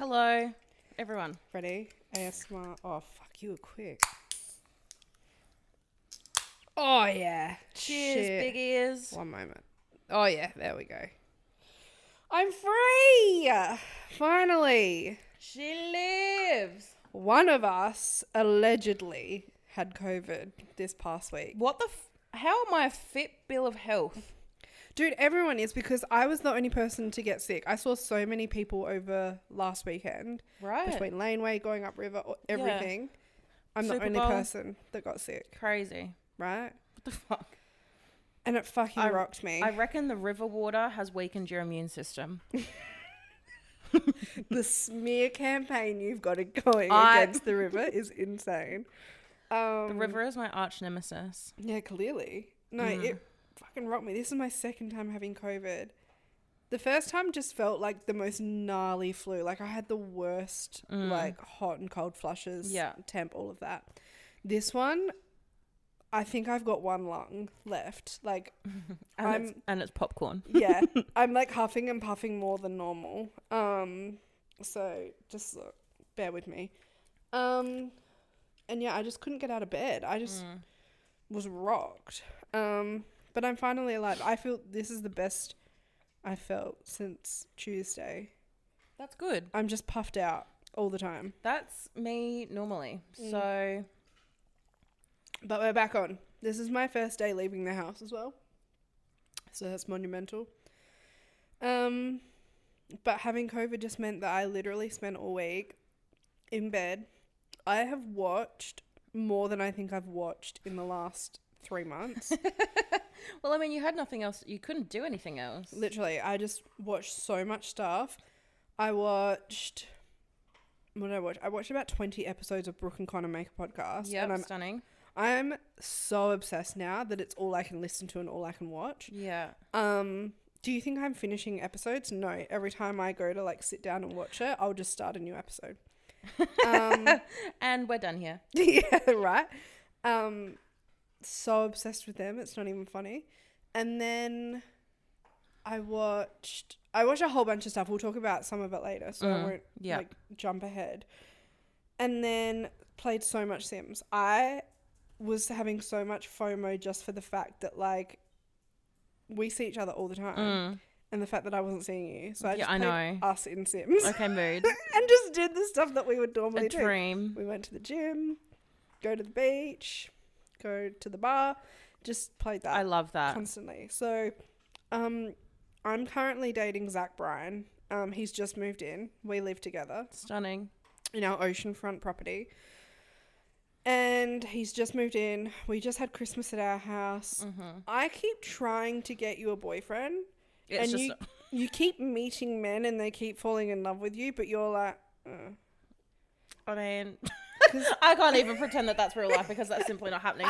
Hello, everyone. Ready? ASMR. Oh, fuck, you were quick. Oh, yeah. Cheers, Shit. big ears. One moment. Oh, yeah. There we go. I'm free! Finally. She lives. One of us allegedly had COVID this past week. What the how am I a fit bill of health? Dude, everyone is, because I was the only person to get sick. I saw so many people over last weekend. Right. Between Laneway, going upriver, everything. Yeah. I'm Super the only Bowl. person that got sick. Crazy. Right? What the fuck? And it fucking rocked me. I reckon the river water has weakened your immune system. The smear campaign you've got going against the river is insane. The river is my arch nemesis. Yeah, clearly. No, it fucking rocked me. This is my second time having COVID. The first time just felt like the most gnarly flu. Like I had the worst, like hot and cold flushes, temp, all of that. This one, I think I've got one lung left. Like, and it's popcorn. Yeah, I'm like huffing and puffing more than normal. So just bear with me. And yeah, I just couldn't get out of bed. I just was rocked. But I'm finally alive. I feel this is the best I felt since Tuesday. That's good. I'm just puffed out all the time. That's me normally. So. But we're back on. This is my first day leaving the house as well. So that's monumental. But having COVID just meant that I literally spent all week in bed. I have watched more than I think I've watched in the last 3 months. Well, I mean, you had nothing else. You couldn't do anything else. Literally, I just watched so much stuff. What did I watch? I watched about 20 episodes of Brooke and Connor Make a Podcast. Yeah, and stunning. I'm so obsessed now that it's all I can listen to and all I can watch. Yeah. Do you think I'm finishing episodes? No. Every time I go to like sit down and watch it, I'll just start a new episode. And we're done here. Yeah, right. So obsessed with them, it's not even funny. And then I watched a whole bunch of stuff. We'll talk about some of it later, so I won't like jump ahead. And then played so much Sims. I was having so much FOMO just for the fact that like we see each other all the time. And the fact that I wasn't seeing you. So I just played us in Sims. Okay, mood. And just did the stuff that we would normally do. A dream. We went to the gym, go to the beach, go to the bar, just played that. I love that. Constantly. So I'm currently dating Zach Bryan. He's just moved in. We live together. Stunning. In our oceanfront property. And he's just moved in. We just had Christmas at our house. I keep trying to get you a boyfriend. It's and just you keep meeting men and they keep falling in love with you, but you're like, I mean, I can't even pretend that that's real life because that's simply not happening.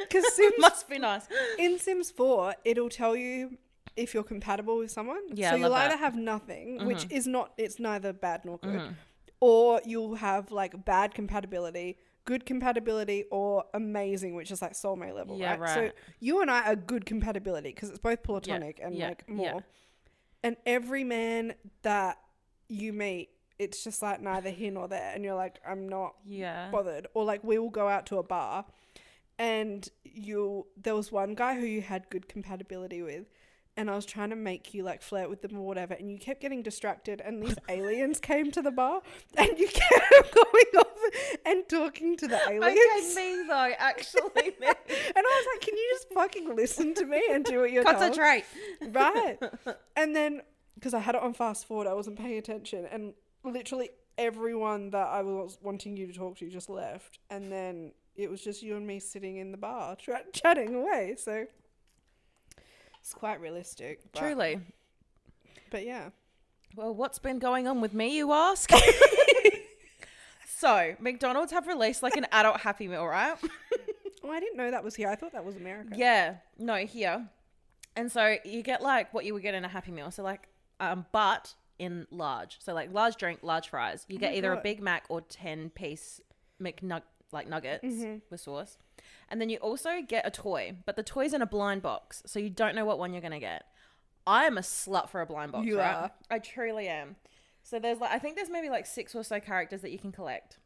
Because Sims must be nice. In Sims 4, it'll tell you if you're compatible with someone. Yeah, so I you'll love either that. have nothing, which is not, it's neither bad nor good, or you'll have like bad compatibility, good compatibility, or amazing, which is like soulmate level, Yeah, right. So you and I are good compatibility because it's both platonic and like more. Yeah. And every man that you meet, it's just like neither here nor there. And you're like, I'm not bothered. Or like we will go out to a bar and there was one guy who you had good compatibility with. And I was trying to make you like flirt with them or whatever. And you kept getting distracted. And these aliens came to the bar. And you kept going off and talking to the aliens. Okay, me though, actually me. And I was like, can you just fucking listen to me and do what you're told? Concentrate. Right. And then, because I had it on fast forward, I wasn't paying attention. And literally everyone that I was wanting you to talk to just left. And then it was just you and me sitting in the bar chatting away. So it's quite realistic. Truly. But yeah. Well, what's been going on with me, you ask? So, McDonald's have released like an adult Happy Meal, right? Oh, I didn't know that was here. I thought that was America. Yeah. No, here. And so you get like what you would get in a Happy Meal. So like, but in large. So like large drink, large fries. You get either a Big Mac or 10-piece nuggets with sauce. And then you also get a toy, but the toy's in a blind box, so you don't know what one you're going to get. I am a slut for a blind box, You right? are. I truly am. So there's like, I think there's maybe like 6 or so characters that you can collect.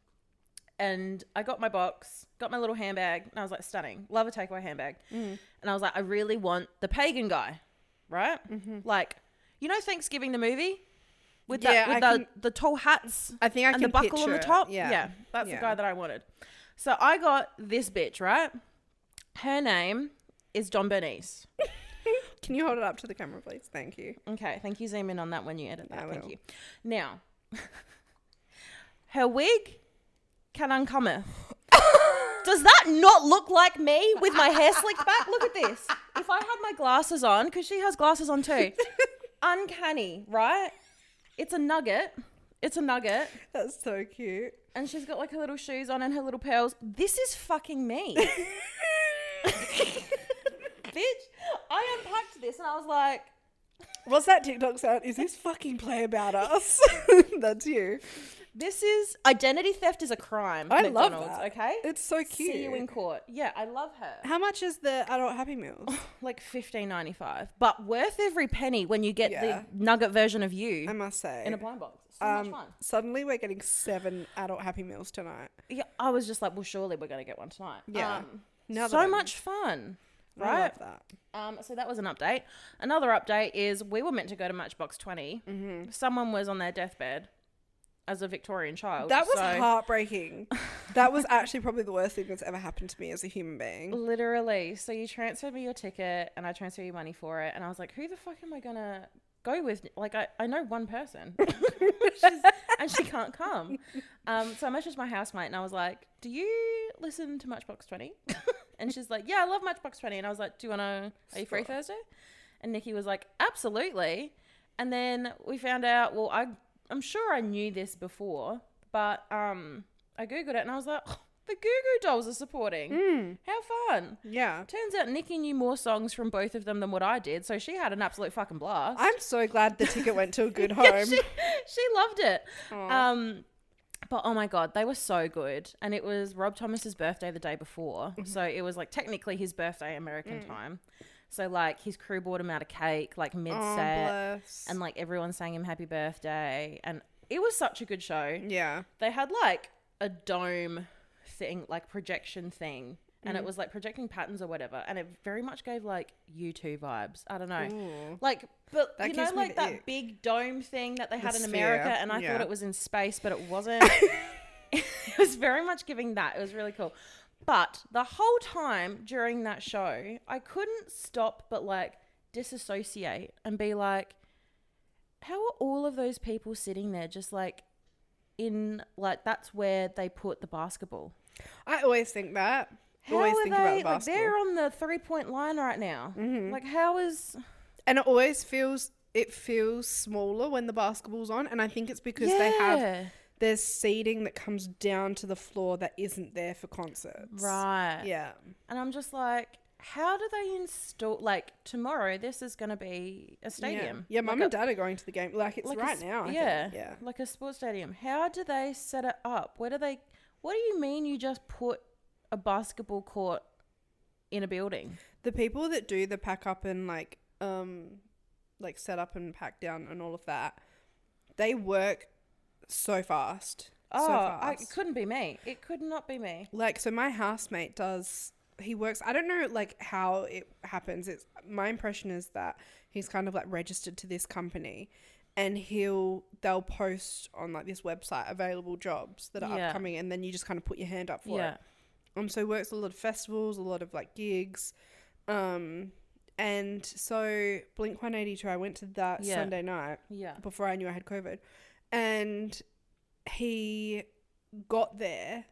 And I got my box, got my little handbag, and I was like, stunning. Love a takeaway handbag. And I was like, I really want the pagan guy, right? Like, you know Thanksgiving the movie? With the tall hats I think I and can the buckle on the top? Yeah. That's the guy that I wanted. So I got this bitch, right? Her name is Don Bernice. Can you hold it up to the camera, please? Thank you. Okay, thank you. Zoom in on that when you edit that. Thank you. Now, her wig can uncometh. Does that not look like me with my hair slicked back? Look at this. If I had my glasses on, because she has glasses on too. Uncanny, right? It's a nugget. That's so cute. And she's got like her little shoes on and her little pearls. This is fucking me. Bitch, I unpacked this and I was like... What's that TikTok sound? Is this fucking Play About Us? That's you. This is... Identity theft is a crime. I McDonald's, love that. Okay? It's so cute. See you in court. Yeah, I love her. How much is the adult Happy Meals? Like $15.95. But worth every penny when you get the nugget version of you. I must say. In a blind box. So much fun. Suddenly we're getting 7 adult Happy Meals tonight. Yeah, I was just like, well, surely we're going to get one tonight. Yeah. So much fun. Right? I love that. So that was an update. Another update is we were meant to go to Matchbox 20. Someone was on their deathbed as a Victorian child. That was heartbreaking. That was actually probably the worst thing that's ever happened to me as a human being. Literally. So you transferred me your ticket and I transferred you money for it. And I was like, who the fuck am I going to go with? Like, I know one person. And she can't come. So I messaged my housemate and I was like, do you listen to Matchbox 20? And she's like, yeah, I love Matchbox 20. And I was like, are you free Thursday? And Nikki was like, absolutely. And then we found out, well, I'm sure I knew this before, but I Googled it and I was like, oh, the Goo Goo Dolls are supporting. How fun. Yeah. Turns out Nikki knew more songs from both of them than what I did, so she had an absolute fucking blast. I'm so glad the ticket went to a good home. Yeah, she loved it. But oh my God, they were so good. And it was Rob Thomas's birthday the day before. So it was like technically his birthday American time. So like his crew bought him out a cake like mid-set. And like everyone sang him happy birthday. And it was such a good show. Yeah. They had like a dome thing, like projection thing. And it was like projecting patterns or whatever. And it very much gave like U2 vibes. I don't know. Ooh. Like, but that you know, like that big dome thing that they had in America. And I thought it was in space, but it wasn't. It was very much giving that. It was really cool. But the whole time during that show, I couldn't stop but like disassociate and be like, how are all of those people sitting there just like in like, that's where they put the basketball? I always think that. How always are think they, about the basketball. like they're on the 3-point line right now. Like how is... And it always feels smaller when the basketball's on. And I think it's because there's seating that comes down to the floor that isn't there for concerts. Right. Yeah. And I'm just like, how do they install, like tomorrow this is going to be a stadium. Yeah, Mum and Dad are going to the game. Like it's like right now, I think. Yeah. Like a sports stadium. How do they set it up? What do you mean you just put a basketball court in a building? The people that do the pack up and like set up and pack down and all of that, they work so fast. It couldn't be me. It could not be me. Like, so my housemate he works, I don't know like how it happens. My impression is that he's kind of like registered to this company and they'll post on like this website available jobs that are upcoming, and then you just kind of put your hand up for it. So he works a lot of festivals, a lot of like gigs. And so Blink-182, I went to that Sunday night before I knew I had COVID. And he got there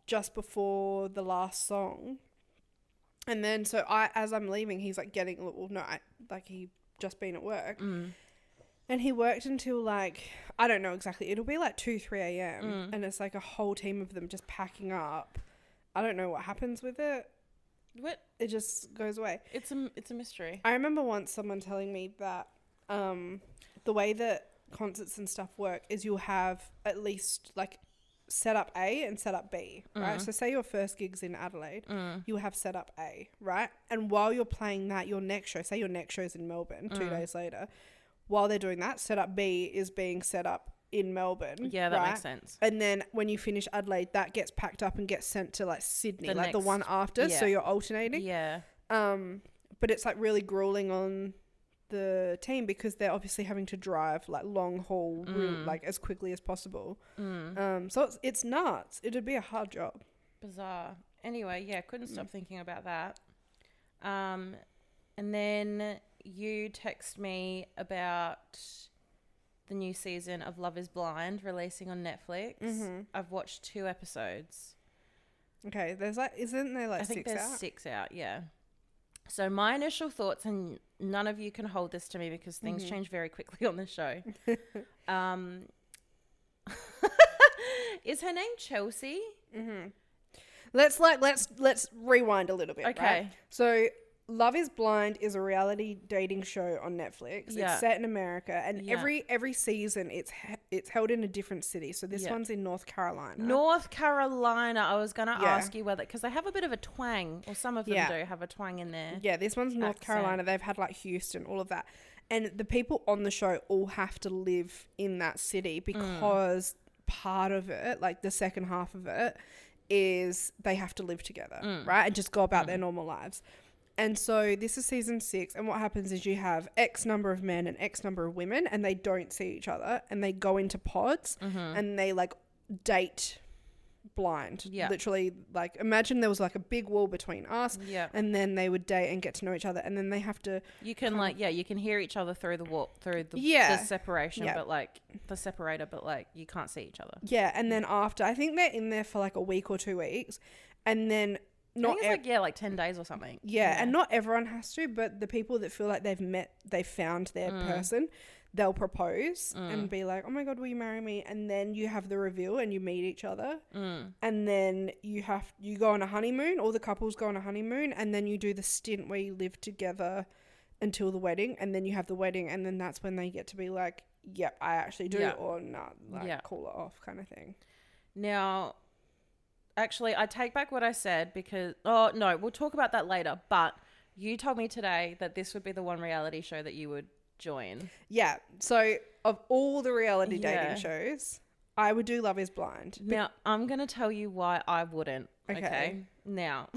just before the last song. And then so as I'm leaving, he's like getting he just been at work. And he worked until like, I don't know exactly, it'll be like 2-3 a.m. And it's like a whole team of them just packing up. I don't know what happens with it. What? It just goes away. It's a mystery. I remember once someone telling me that the way that concerts and stuff work is you'll have at least like setup A and setup B, right? So say your first gig's in Adelaide, you'll have setup A, right? And while you're playing that, your next show's in Melbourne 2 days later, while they're doing that, setup B is being set up in Melbourne. Yeah, that makes sense. And then when you finish Adelaide, that gets packed up and gets sent to like Sydney, the one after. Yeah. So you're alternating. Yeah. But it's like really grueling on the team because they're obviously having to drive like long haul route, like as quickly as possible. So it's nuts. It'd be a hard job. Bizarre. Anyway, yeah, couldn't stop thinking about that. And then you text me about the new season of Love is Blind releasing on Netflix. I've watched 2 episodes. Okay, isn't there like 6 out? I think there's 6 out, yeah. So my initial thoughts, and none of you can hold this to me because things change very quickly on the show. Is her name Chelsea? Let's rewind a little bit. Okay. Right? So Love is Blind is a reality dating show on Netflix. Yeah. It's set in America, and every season it's held in a different city. So this one's in North Carolina. North Carolina. I was going to ask you whether, because they have a bit of a twang, or some of them do have a twang in there. Yeah, this one's North Carolina. They've had like Houston, all of that. And the people on the show all have to live in that city because part of it, like the second half of it, is they have to live together, right? And just go about their normal lives. And so this is season 6. And what happens is you have X number of men and X number of women, and they don't see each other, and they go into pods and they like date blind. Yeah. Literally, like imagine there was like a big wall between us and then they would date and get to know each other, and then they have to. You can you can hear each other through the wall, through the separation, but like the separator, but like you can't see each other. Yeah. And then after, I think they're in there for like a week or 2 weeks, and then I think it's like 10 days or something. Yeah, and not everyone has to, but the people that feel like they've found their person, they'll propose and be like, oh my God, will you marry me? And then you have the reveal and you meet each other. And then you go on a honeymoon, all the couples go on a honeymoon, and then you do the stint where you live together until the wedding, and then you have the wedding, and then that's when they get to be like, yep, I actually do, or not, call it off kind of thing. Now, actually, I take back what I said because... Oh, no, we'll talk about that later. But you told me today that this would be the one reality show that you would join. Yeah. So, of all the reality dating shows, I would do Love is Blind. Now, I'm going to tell you why I wouldn't. Okay? Now,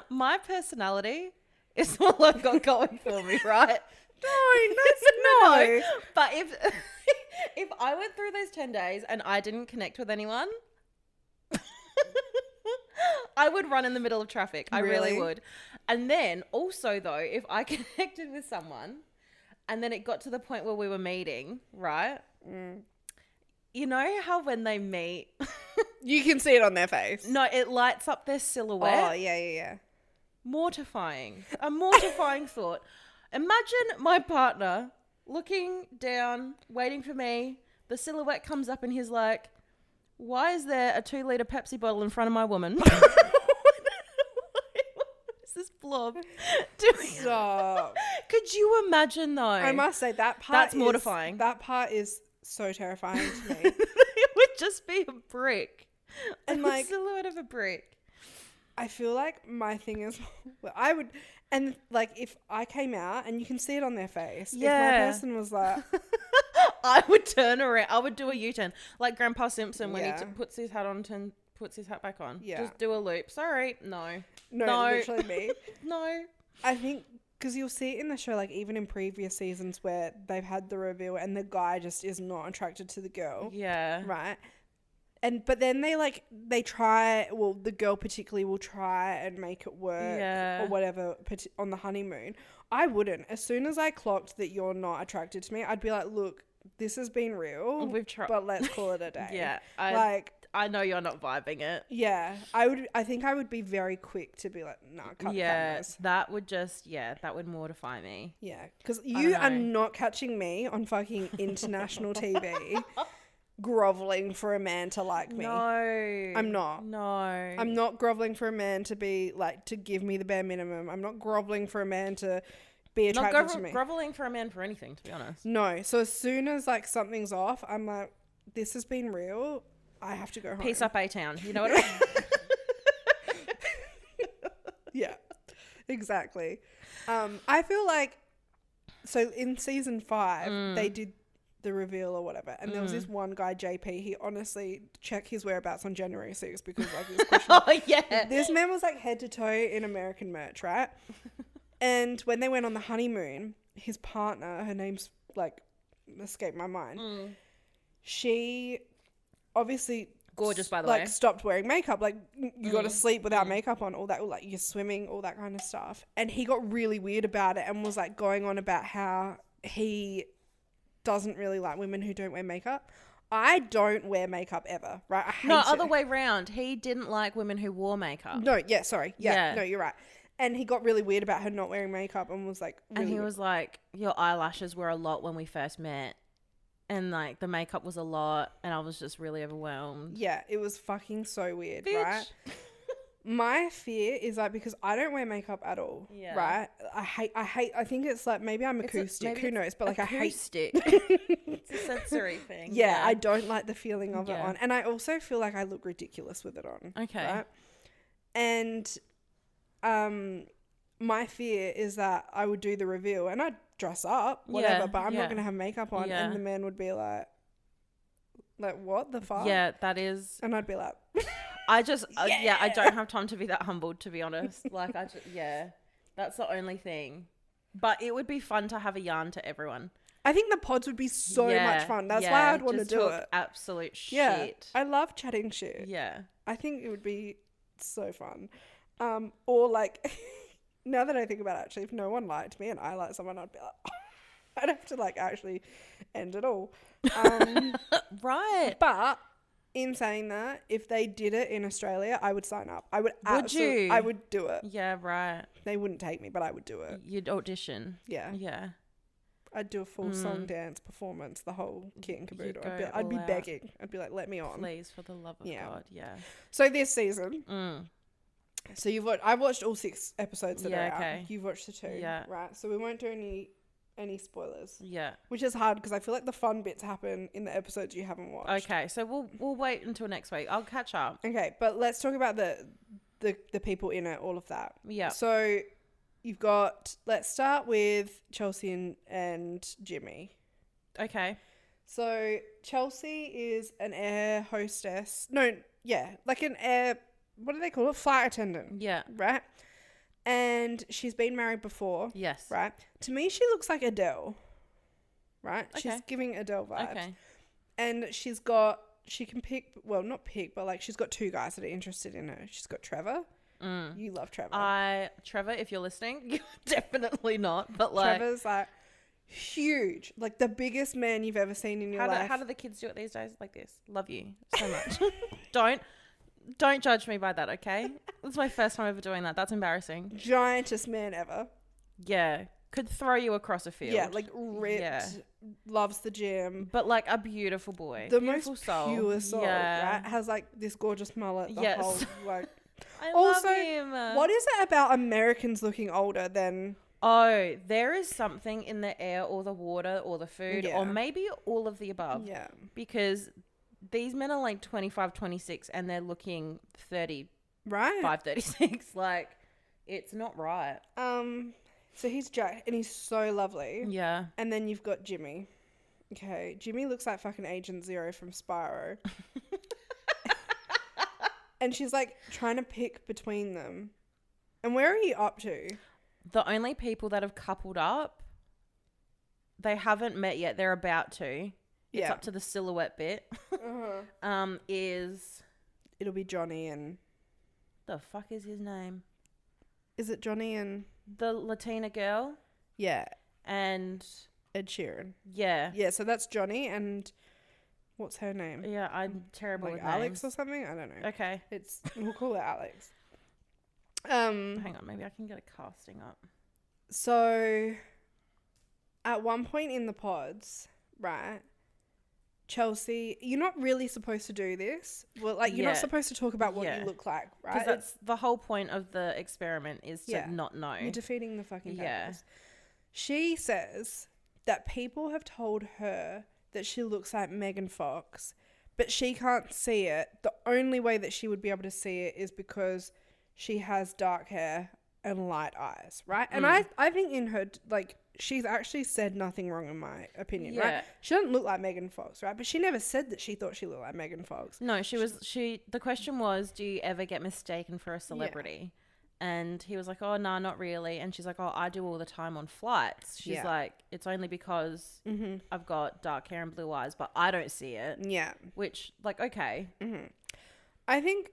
my personality is all I've got going for me, right? No. But if I went through those 10 days and I didn't connect with anyone... I would run in the middle of traffic. I really would. And then also though, if I connected with someone and then it got to the point where we were meeting, right? You know how when they meet... you can see it on their face. No, it lights up their silhouette. Oh, yeah. Mortifying. A mortifying thought. Imagine my partner looking down, waiting for me. The silhouette comes up and he's like... Why is there a 2-liter Pepsi bottle in front of my woman? What is this blob doing? Stop. Could you imagine though? I must say that part That's mortifying. That part is so terrifying to me. It would just be a brick. And like a silhouette of a brick. I feel like my thing is I would, and like if I came out and you can see it on their face. Yeah. If my person was like I would turn around. I would do a U-turn. Like Grandpa Simpson when he puts his hat on and puts his hat back on. Yeah. Just do a loop. Sorry. No. Literally me. No. I think because you'll see it in the show, like even in previous seasons where they've had the reveal and the guy just is not attracted to the girl. Yeah. Right. But then they try, well, the girl particularly will try and make it work or whatever on the honeymoon. I wouldn't. As soon as I clocked that you're not attracted to me, I'd be like, look, this has been real, we've tried, but let's call it a day. Yeah. I know you're not vibing it. Yeah. I think I would be very quick to be like, nah, cut the cameras. That would mortify me. Yeah. Because you are not catching me on fucking international TV groveling for a man to like me. No. I'm not. No. I'm not groveling for a man to be like, to give me the bare minimum. I'm not groveling for a man to be attracted to me. Groveling for a man for anything, to be honest. No. So as soon as like something's off, I'm like, this has been real. I have to go home. Peace up, A-Town. You know what I mean? Yeah, exactly. I feel like, so in season 5, they did the reveal or whatever. And there was this one guy, JP, he honestly checked his whereabouts on January 6th because like this question. Oh, yeah. This man was like head to toe in American merch, right? And when they went on the honeymoon, his partner, her name's like escaped my mind. She obviously gorgeous, by the way. Like stopped wearing makeup. Like you got to sleep without makeup on, all that, like you're swimming, all that kind of stuff. And he got really weird about it and was like going on about how he doesn't really like women who don't wear makeup. I don't wear makeup ever, right? I hate other way round. He didn't like women who wore makeup. No, yeah, sorry. Yeah, no, you're right. And he got really weird about her not wearing makeup and was like really and he was like, your eyelashes were a lot when we first met. And like the makeup was a lot and I was just really overwhelmed. Yeah, it was fucking so weird, Bitch. right? My fear is like, because I don't wear makeup at all, right? I think it's like, maybe I'm acoustic, who knows? But like acoustic. It's a sensory thing. Yeah, I don't like the feeling of it on. And I also feel like I look ridiculous with it on. Okay. Right? And my fear is that I would do the reveal and I'd dress up, whatever, but I'm not going to have makeup on. And the man would be like, what the fuck? Yeah, that is. And I'd be like... I just, I don't have time to be that humbled, to be honest. Like, that's the only thing. But it would be fun to have a yarn to everyone. I think the pods would be so much fun. That's why I'd want to do it. Absolute shit. Yeah, I love chatting shit. Yeah. I think it would be so fun. Or like, now that I think about it, actually, if no one liked me and I liked someone, I'd be like, I'd have to like actually end it all. Right. But... in saying that, if they did it in Australia, I would sign up. I would you? I would do it. Yeah, right. They wouldn't take me, but I would do it. You'd audition. Yeah. Yeah. I'd do a full song, dance, performance, the whole kit and caboodle. I'd be begging. I'd be like, let me on. Please, for the love of God. Yeah. So this season, so I've watched all 6 episodes that are okay. out. You've watched the 2. Yeah. Right. So we won't do any spoilers. Yeah. Which is hard because I feel like the fun bits happen in the episodes you haven't watched. Okay, so we'll wait until next week. I'll catch up. Okay, but let's talk about the people in it, all of that. Yeah. So you've got, let's start with Chelsea and Jimmy. Okay. So Chelsea is an air hostess. No, yeah, like an air, what do they call it? Flight attendant. Yeah. Right? And she's been married before. Yes. Right? To me, she looks like Adele. Right? Okay. She's giving Adele vibes. Okay. And she can pick, well, not pick, but like she's got 2 guys that are interested in her. She's got Trevor. You love Trevor. Trevor, if you're listening, definitely not. But like. Trevor's like huge. Like the biggest man you've ever seen in your life. How do the kids do it these days? Like this. Love you so much. Don't judge me by that, okay? It's my first time ever doing that. That's embarrassing. Giantest man ever. Yeah. Could throw you across a field. Yeah, like ripped. Yeah. Loves the gym. But like a beautiful boy. The beautiful most soul. Pure soul, right? Has like this gorgeous mullet. The whole like... I love him. What is it about Americans looking older than... Oh, there is something in the air or the water or the food or maybe all of the above. Yeah. Because... these men are like 25, 26 and they're looking 30, right? 5, 36. Like, it's not right. So he's Jack and he's so lovely. Yeah. And then you've got Jimmy. Okay. Jimmy looks like fucking Agent Zero from Spyro. And she's like trying to pick between them. And where are you up to? The only people that have coupled up, they haven't met yet. They're about to. It's up to the silhouette bit. It'll be Johnny and... the fuck is his name? Is it Johnny and... the Latina girl? Yeah. And... Ed Sheeran. Yeah. Yeah, so that's Johnny and... what's her name? Yeah, I'm terrible with Alex names. Or something? I don't know. Okay. We'll call it Alex. Hang on, maybe I can get a casting up. So, at one point in the pods, right... Chelsea, you're not really supposed to do this. Well, like you're not supposed to talk about what you look like, right? Because that's the whole point of the experiment is to not know. You're defeating the fucking purpose. She says that people have told her that she looks like Megan Fox, but she can't see it. The only way that she would be able to see it is because she has dark hair and light eyes, right? And I think in her, like, she's actually said nothing wrong in my opinion, right? She doesn't look like Megan Fox, right? But she never said that she thought she looked like Megan Fox. No, the question was, do you ever get mistaken for a celebrity? And he was like, oh, no, not really. And she's like, oh, I do all the time on flights. She's like, it's only because I've got dark hair and blue eyes, but I don't see it. Yeah. Which, like, okay. I think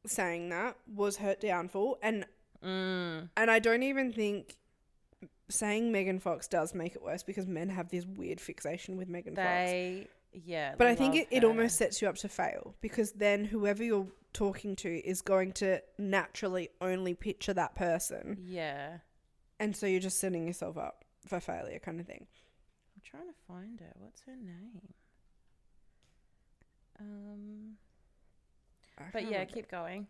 saying that was her downfall. And I don't even think saying Megan Fox does make it worse, because men have this weird fixation with Megan Fox. Yeah. But I think it almost sets you up to fail, because then whoever you're talking to is going to naturally only picture that person. Yeah. And so you're just setting yourself up for failure, kind of thing. I'm trying to find her. What's her name? But yeah, keep going.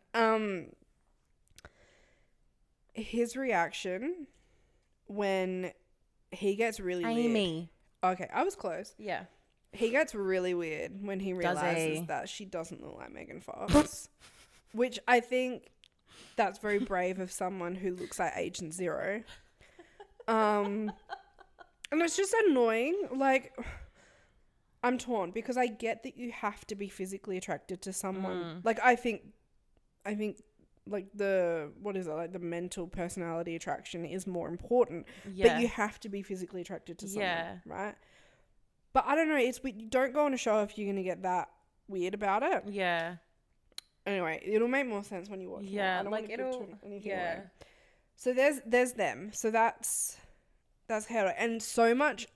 His reaction when he gets really Amy. weird. Okay, I was close. Yeah. He gets really weird when he realizes that she doesn't look like Megan Fox, which I think that's very brave of someone who looks like Agent Zero. And it's just annoying. Like, I'm torn, because I get that you have to be physically attracted to someone. Like, I think like the mental personality attraction is more important. Yeah. But you have to be physically attracted to someone, right? But I don't know. You don't go on a show if you're going to get that weird about it. Yeah. Anyway, it'll make more sense when you watch it. Yeah, like it'll. Away. So there's them. So that's how. And so much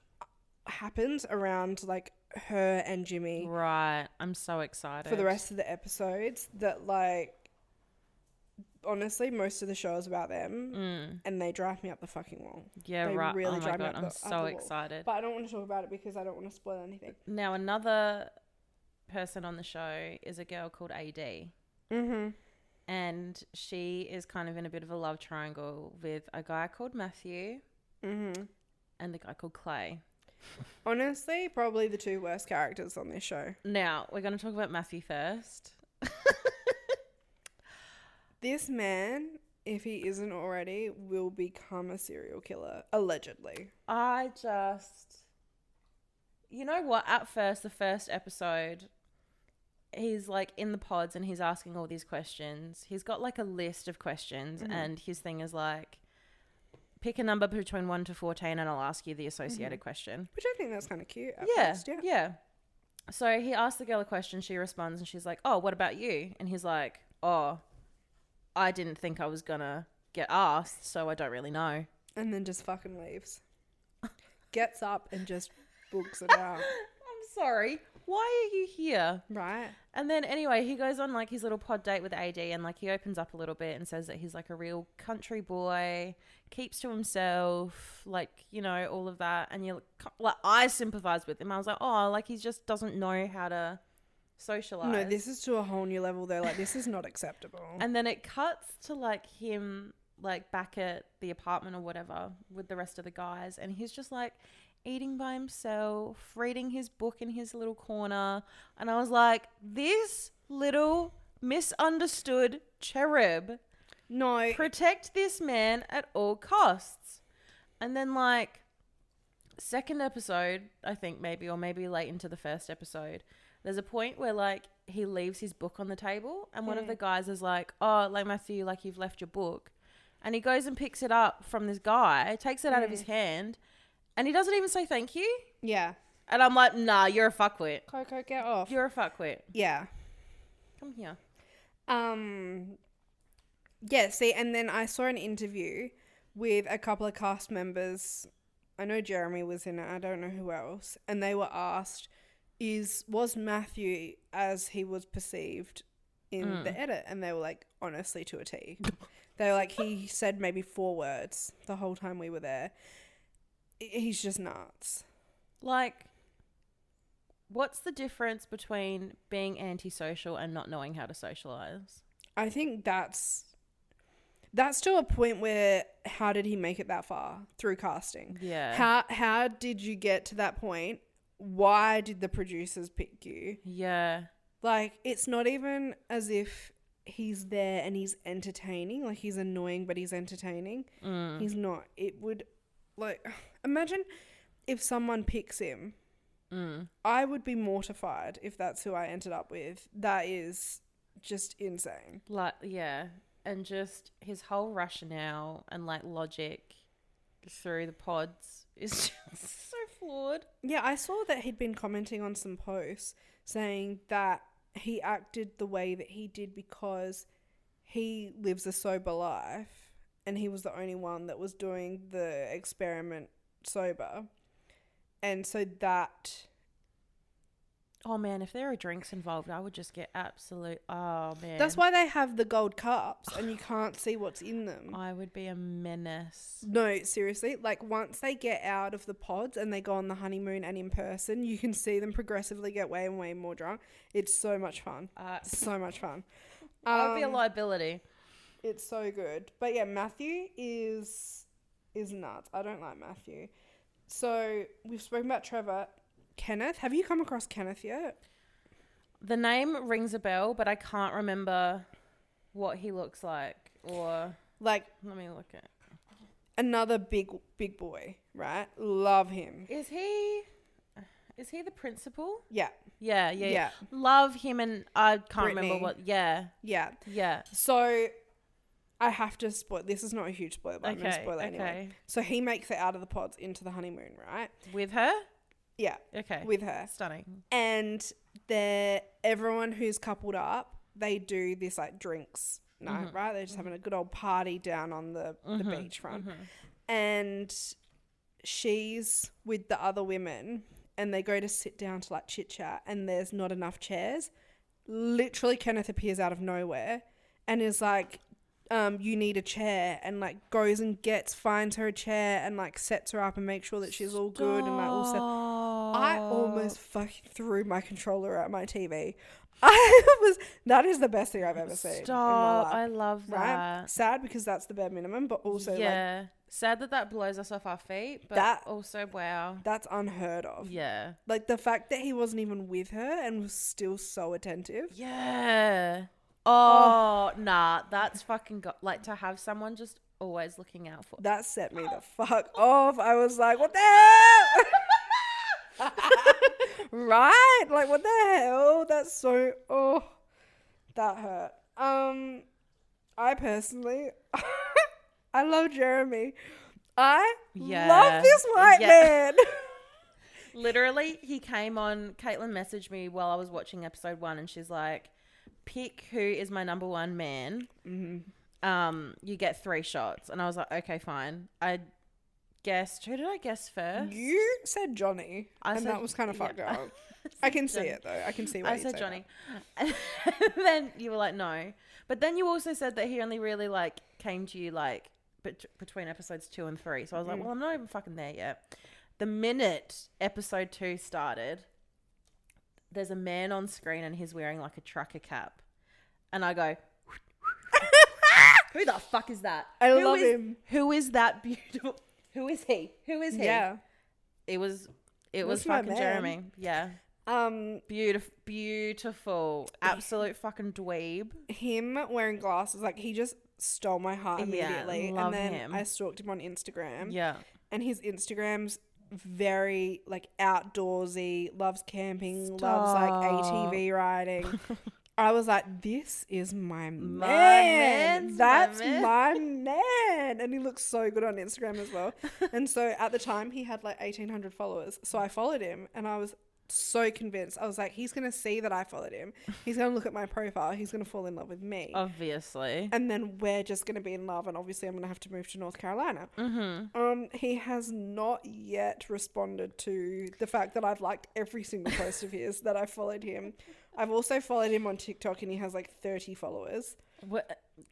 happens around, like, her and Jimmy. Right. I'm so excited for the rest of the episodes. That, like, honestly, most of the show is about them, and they drive me up the fucking wall. Yeah, they right. Really drive me up I'm so excited. But I don't want to talk about it because I don't want to spoil anything. Now, another person on the show is a girl called AD. And she is kind of in a bit of a love triangle with a guy called Matthew and the guy called Clay. Honestly, probably the two worst characters on this show. Now, we're going to talk about Matthew first. This man, if he isn't already, will become a serial killer, allegedly. You know what? At first, the first episode, he's, like, in the pods and he's asking all these questions. He's got, like, a list of questions, and his thing is, like, pick a number between 1 to 14 and I'll ask you the associated question. Which I think that's kind of cute. Yeah. So he asks the girl a question, she responds, and she's like, oh, what about you? And he's like, oh, I didn't think I was gonna get asked, so I don't really know. And then just fucking leaves. Gets up and just books it out. I'm sorry. Why are you here? Right. And then anyway, he goes on, like, his little pod date with AD, and, like, he opens up a little bit and says that he's, like, a real country boy, keeps to himself, like, you know, all of that. And you're like, I sympathize with him. I was like, oh, like, he just doesn't know how to socialize. No, this is to a whole new level though. Like, this is not acceptable. And then it cuts to, like, him, like, back at the apartment or whatever with the rest of the guys, and he's just, like, eating by himself, reading his book in his little corner. And I was like, this little misunderstood cherub. No. Protect this man at all costs. And then, like, second episode, I think maybe, or maybe late into the first episode, there's a point where, like, he leaves his book on the table, and one of the guys is like, oh, like, Matthew, like, you've left your book. And he goes and picks it up from this guy, takes it out of his hand, and he doesn't even say thank you. Yeah. And I'm like, nah, you're a fuckwit. Coco, get off. You're a fuckwit. Yeah. Come here. Yeah, see, and then I saw an interview with a couple of cast members. I know Jeremy was in it. I don't know who else. And they were asked, was Matthew as he was perceived in the edit? And they were like, honestly, to a T. They were like, he said maybe 4 words the whole time we were there. He's just nuts. Like, what's the difference between being antisocial and not knowing how to socialize? I think that's to a point where, how did he make it that far through casting? Yeah. How did you get to that point? Why did the producers pick you? Yeah. Like, it's not even as if he's there and he's entertaining. Like, he's annoying, but he's entertaining. He's not. It would, like, imagine if someone picks him. I would be mortified if that's who I ended up with. That is just insane. Like, yeah. And just his whole rationale and, like, logic through the pods is just so flawed. Yeah, I saw that he'd been commenting on some posts saying that he acted the way that he did because he lives a sober life and he was the only one that was doing the experiment sober. And so that... Oh, man, if there are drinks involved, I would just get absolute... Oh, man. That's why they have the gold cups and you can't see what's in them. I would be a menace. No, seriously. Like, once they get out of the pods and they go on the honeymoon and in person, you can see them progressively get way and way more drunk. It's so much fun. So much fun. I would be a liability. It's so good. But yeah, Matthew is nuts. I don't like Matthew. So we've spoken about Trevor. Kenneth, have you come across Kenneth yet? The name rings a bell, but I can't remember what he looks like or... Like, let me look at... Another big boy, right? Love him. Is he the principal? Yeah. Yeah. Love him, and I can't remember what... Yeah. So... I have to spoil... This is not a huge spoiler, but I'm going to spoil it anyway. So he makes it out of the pods into the honeymoon, right? With her? Yeah. Okay. With her. Stunning. And everyone who's coupled up, they do this like drinks night, right? They're just having a good old party down on the beachfront. And she's with the other women and they go to sit down to like chit chat and there's not enough chairs. Literally Kenneth appears out of nowhere and is like, you need a chair, and like goes and finds her a chair and like sets her up and makes sure that she's all good and like all set. I almost fucking threw my controller at my TV. That is the best thing I've ever seen. Stop. I love that. Right? Sad because that's the bare minimum, but also like sad that blows us off our feet, but also wow. That's unheard of. Yeah. Like the fact that he wasn't even with her and was still so attentive. Yeah. Oh, nah, that's fucking like to have someone just always looking out for. That set me the fuck off. I was like, what the hell? Right? Like, what the hell? That's so, that hurt. I personally, I love Jeremy. I love this white man. Literally, he came on, Caitlin messaged me while I was watching episode 1 and she's like, pick who is my number one man. You get 3 shots. And I was like, okay, fine. I guessed, who did I guess first? You said Johnny. That was kind of fucked up. I can see it though. I can see why you said Johnny. And then you were like, no. But then you also said that he only really like came to you like between episodes 2 and 3. So I was like, well, I'm not even fucking there yet. The minute episode 2 started, there's a man on screen and he's wearing like a trucker cap. And I go, who the fuck is that? I love him. Who is that beautiful? Who is he? Yeah. It was fucking Jeremy. Yeah. Beautiful. Absolute fucking dweeb. Him wearing glasses, like he just stole my heart immediately. Love and then him. I stalked him on Instagram. Yeah. And his Instagram's very like outdoorsy, loves camping, loves like ATV riding. I was like, this is my man. That's my man. And he looks so good on Instagram as well. And so at the time he had like 1,800 followers. So I followed him and I was so convinced. I was like, he's going to see that I followed him. He's going to look at my profile. He's going to fall in love with me. Obviously. And then we're just going to be in love. And obviously I'm going to have to move to North Carolina. He has not yet responded to the fact that I've liked every single post of his that I followed him. I've also followed him on TikTok and he has like 30 followers.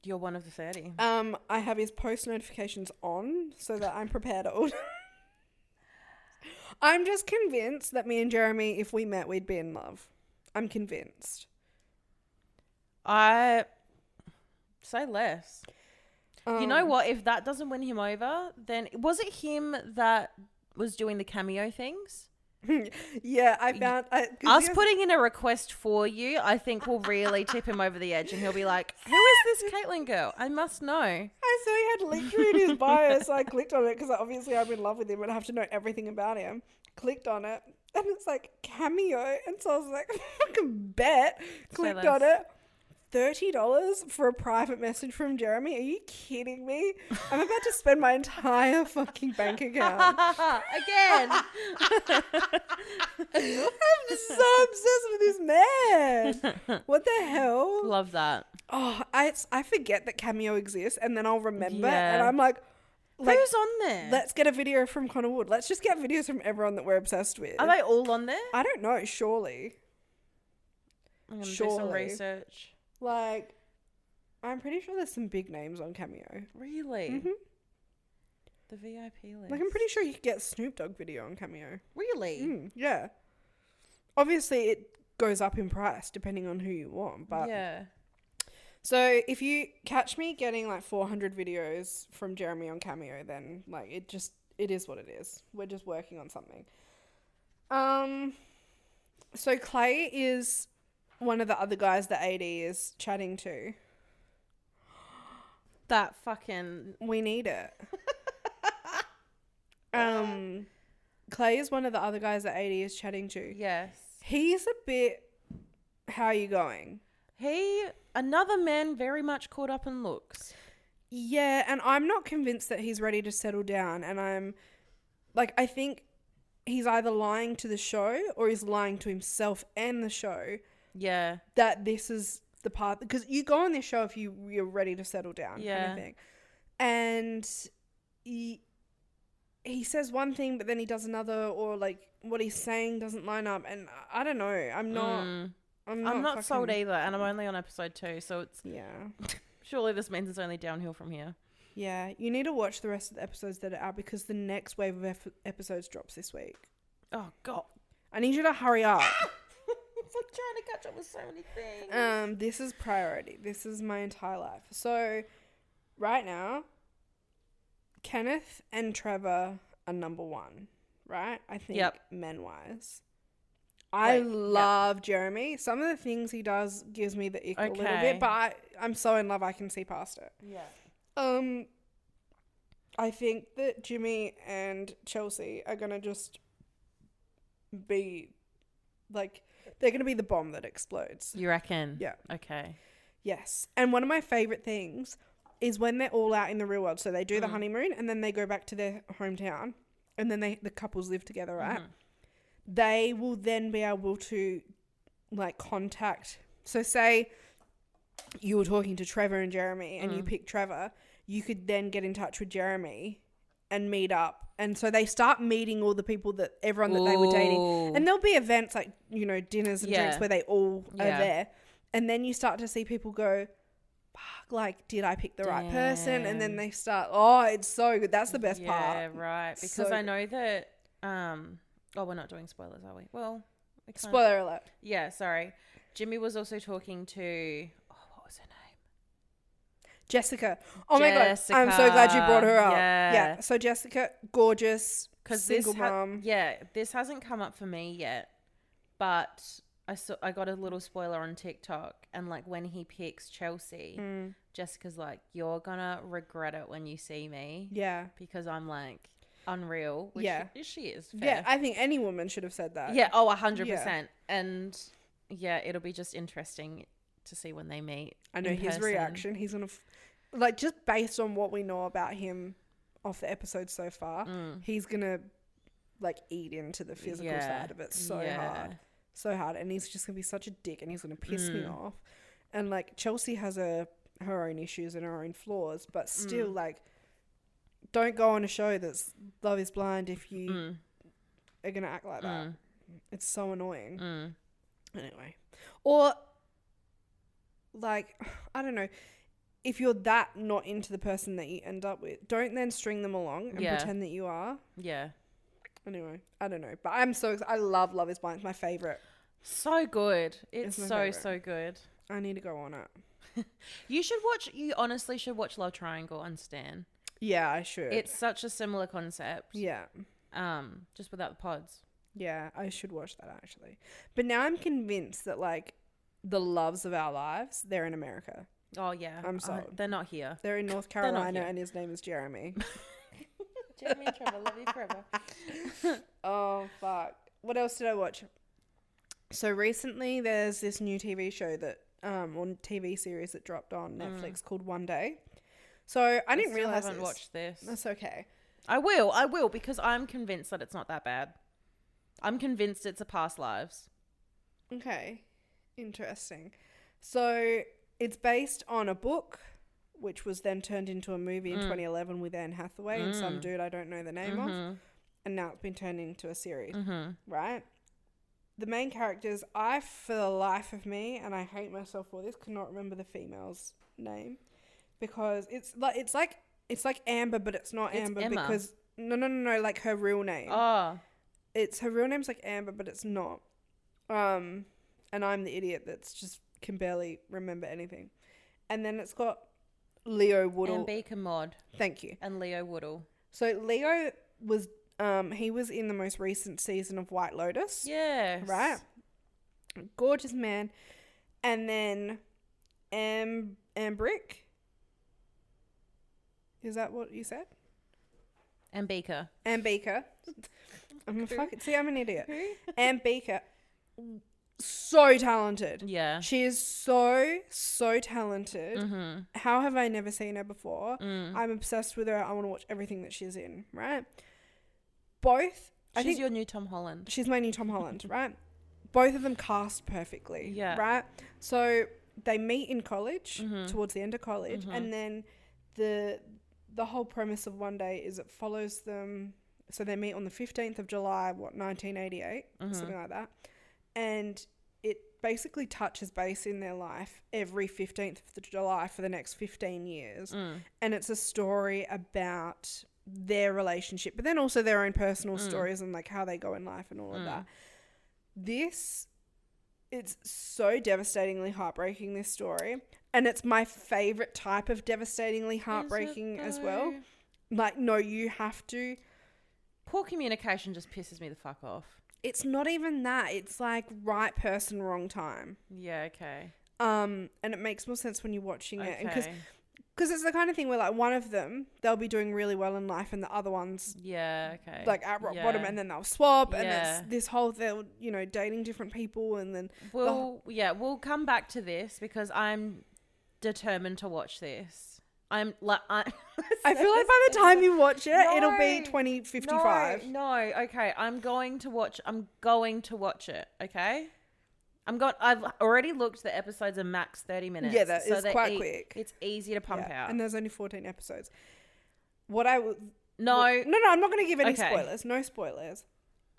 You're one of the 30. I have his post notifications on so that I'm prepared at all. I'm just convinced that me and Jeremy, if we met, we'd be in love. I'm convinced. I say less. You know what? If that doesn't win him over, then was it him that was doing the cameo things? Yeah, I found... Us putting in a request for you, I think will really tip him over the edge, and he'll be like, who is this Caitlin girl? I must know. I saw he had linked in his bio, so I clicked on it because obviously I'm in love with him and I have to know everything about him. Clicked on it, and it's like Cameo, and so I was like, fucking bet. Clicked on it. $30 for a private message from Jeremy? Are you kidding me? I'm about to spend my entire fucking bank account. Again. I'm just so obsessed with this man. What the hell? Love that. Oh, I forget that Cameo exists, and then I'll remember, and I'm like, who's on there? Let's get a video from Connor Wood. Let's just get videos from everyone that we're obsessed with. Are they all on there? I don't know. Surely. I'm going to do some research. Like, I'm pretty sure there's some big names on Cameo. Really? Mm-hmm. The VIP list. Like, I'm pretty sure you could get Snoop Dogg video on Cameo. Really? Yeah. Obviously, it goes up in price depending on who you want, but... Yeah. So, if you catch me getting, like, 400 videos from Jeremy on Cameo, then, like, it is what it is. We're just working on something. So, Clay is... one of the other guys that AD is chatting to. That fucking... We need it. Clay is one of the other guys that AD is chatting to. Yes. He's a bit... How are you going? Another man very much caught up in looks. Yeah, and I'm not convinced that he's ready to settle down. And I'm... Like, I think he's either lying to the show or he's lying to himself and the show. Yeah. That this is the path. Because you go on this show if you're ready to settle down. Yeah. Kind of thing. And he says one thing, but then he does another, or like what he's saying doesn't line up. And I don't know. I'm not sold either. And I'm only on episode 2. So it's... Yeah. Surely this means it's only downhill from here. Yeah. You need to watch the rest of the episodes that are out because the next wave of episodes drops this week. Oh, God. I need you to hurry up. I'm trying to catch up with so many things. This is priority. This is my entire life. So, right now, Kenneth and Trevor are number 1, right? I think men-wise. I love Jeremy. Some of the things he does gives me the ick a little bit, but I'm so in love I can see past it. Yeah. I think that Jimmy and Chelsea are going to just be, like... They're going to be the bomb that explodes. You reckon? Yeah. Okay. Yes. And one of my favourite things is when they're all out in the real world. So they do the honeymoon and then they go back to their hometown and then the couples live together, right? They will then be able to, like, contact. So say you were talking to Trevor and Jeremy and you picked Trevor, you could then get in touch with Jeremy and meet up. And so they start meeting all the people everyone that they were dating. And there'll be events like, you know, dinners and drinks where they all are there. And then you start to see people go, fuck, like, did I pick the right person? And then they start, it's so good. That's the best part. Yeah, right. Because I know that, we're not doing spoilers, are we? Well, spoiler alert. Yeah, sorry. Jimmy was also talking to, what was her name? Jessica. Oh my God. I'm so glad you brought her up. Yeah. So Jessica, gorgeous, single mom. This hasn't come up for me yet, but I got a little spoiler on TikTok, and like when he picks Chelsea, Jessica's like, "You're gonna regret it when you see me." Yeah. Because I'm like unreal. Which she is. Fair. Yeah, I think any woman should have said that. Yeah. Oh, 100%. And it'll be just interesting to see when they meet. I know his reaction. He's gonna just based on what we know about him off the episode so far, he's gonna like eat into the physical side of it so hard, and he's just gonna be such a dick, and he's gonna piss me off. And like Chelsea has her own issues and her own flaws, but still, like, don't go on a show that's Love is Blind if you are gonna act like that. It's so annoying. Anyway, or like, I don't know. If you're that not into the person that you end up with, don't then string them along and pretend that you are. Yeah. Anyway, I don't know. But I'm so excited. I love Love is Blind. It's my favourite. So good. It's so good. I need to go on it. You honestly should watch Love Triangle on Stan. Yeah, I should. It's such a similar concept. Yeah. Just without the pods. Yeah, I should watch that actually. But now I'm convinced that like the loves of our lives, they're in America. Oh yeah, I'm sold. They're not here. They're in North Carolina, and his name is Jeremy. Jeremy and Trevor, love you forever. Oh fuck! What else did I watch? So recently, there's this new TV show that or TV series that dropped on Netflix called One Day. So I didn't realize I haven't watched this. That's okay. I will because I'm convinced that it's not that bad. I'm convinced it's a past lives. Okay, interesting. So it's based on a book, which was then turned into a movie in 2011 with Anne Hathaway and some dude I don't know the name of. And now it's been turned into a series, right? The main characters, I, for the life of me, and I hate myself for this, cannot remember the female's name because it's like Amber, but it's not Amber Emma. because no, like her real name. Oh, it's her real name's like Amber, but it's not. And I'm the idiot that's just can barely remember anything. And then it's got Leo Woodall. Ambika Mod. Thank you. And Leo Woodall. So Leo was he was in the most recent season of White Lotus. Yes. Right? Gorgeous man. And then Ambrik. Is that what you said? Ambika. I'm an idiot. Ambika. So talented. Yeah. She is so talented. How have I never seen her before? I'm obsessed with her. I want to watch everything that she's in, right? She's your new Tom Holland. She's my new Tom Holland, right? Both of them cast perfectly, right? So they meet in college, towards the end of college, and then the whole premise of One Day is it follows them. So they meet on the 15th of July, 1988, something like that. And it basically touches base in their life every 15th of July for the next 15 years. And it's a story about their relationship, but then also their own personal stories and like how they go in life and all of that. It's so devastatingly heartbreaking, this story. And it's my favorite type of devastatingly heartbreaking as well. Like, no, you have to. Poor communication just pisses me the fuck off. It's not even that. It's like right person, wrong time. Yeah, okay. And it makes more sense when you're watching it. Because it's the kind of thing where like one of them, they'll be doing really well in life and the other one's like at rock bottom, and then they'll swap and it's this whole they'll, dating different people and then we'll come back to this because I'm determined to watch this. I feel like by the time you watch it, it'll be 2055. No, okay. I'm going to watch it, okay? I've already looked. The episodes are max 30 minutes. Yeah, that is quite quick. It's easy to pump out. And there's only 14 episodes. No, I'm not going to give any spoilers. No spoilers.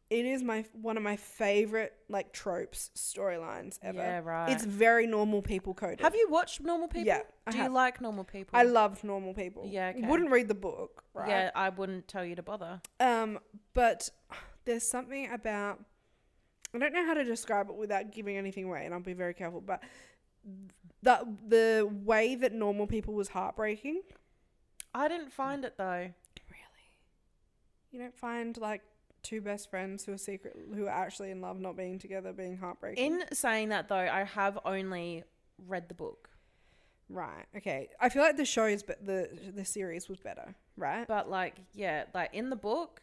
It is one of my favorite like tropes storylines ever. Yeah, right. It's very Normal People coded. Have you watched Normal People? Yeah. Do you like Normal People? I love Normal People. Yeah, okay. Wouldn't read the book, right? Yeah, I wouldn't tell you to bother. But there's something about, I don't know how to describe it without giving anything away, and I'll be very careful, but the way that Normal People was heartbreaking. I didn't find it though. Really? You don't find like two best friends who are actually in love not being together being heartbreaking? In saying that though, I have only read the book. Right. Okay. I feel like the shows, but the series was better, right? But like in the book,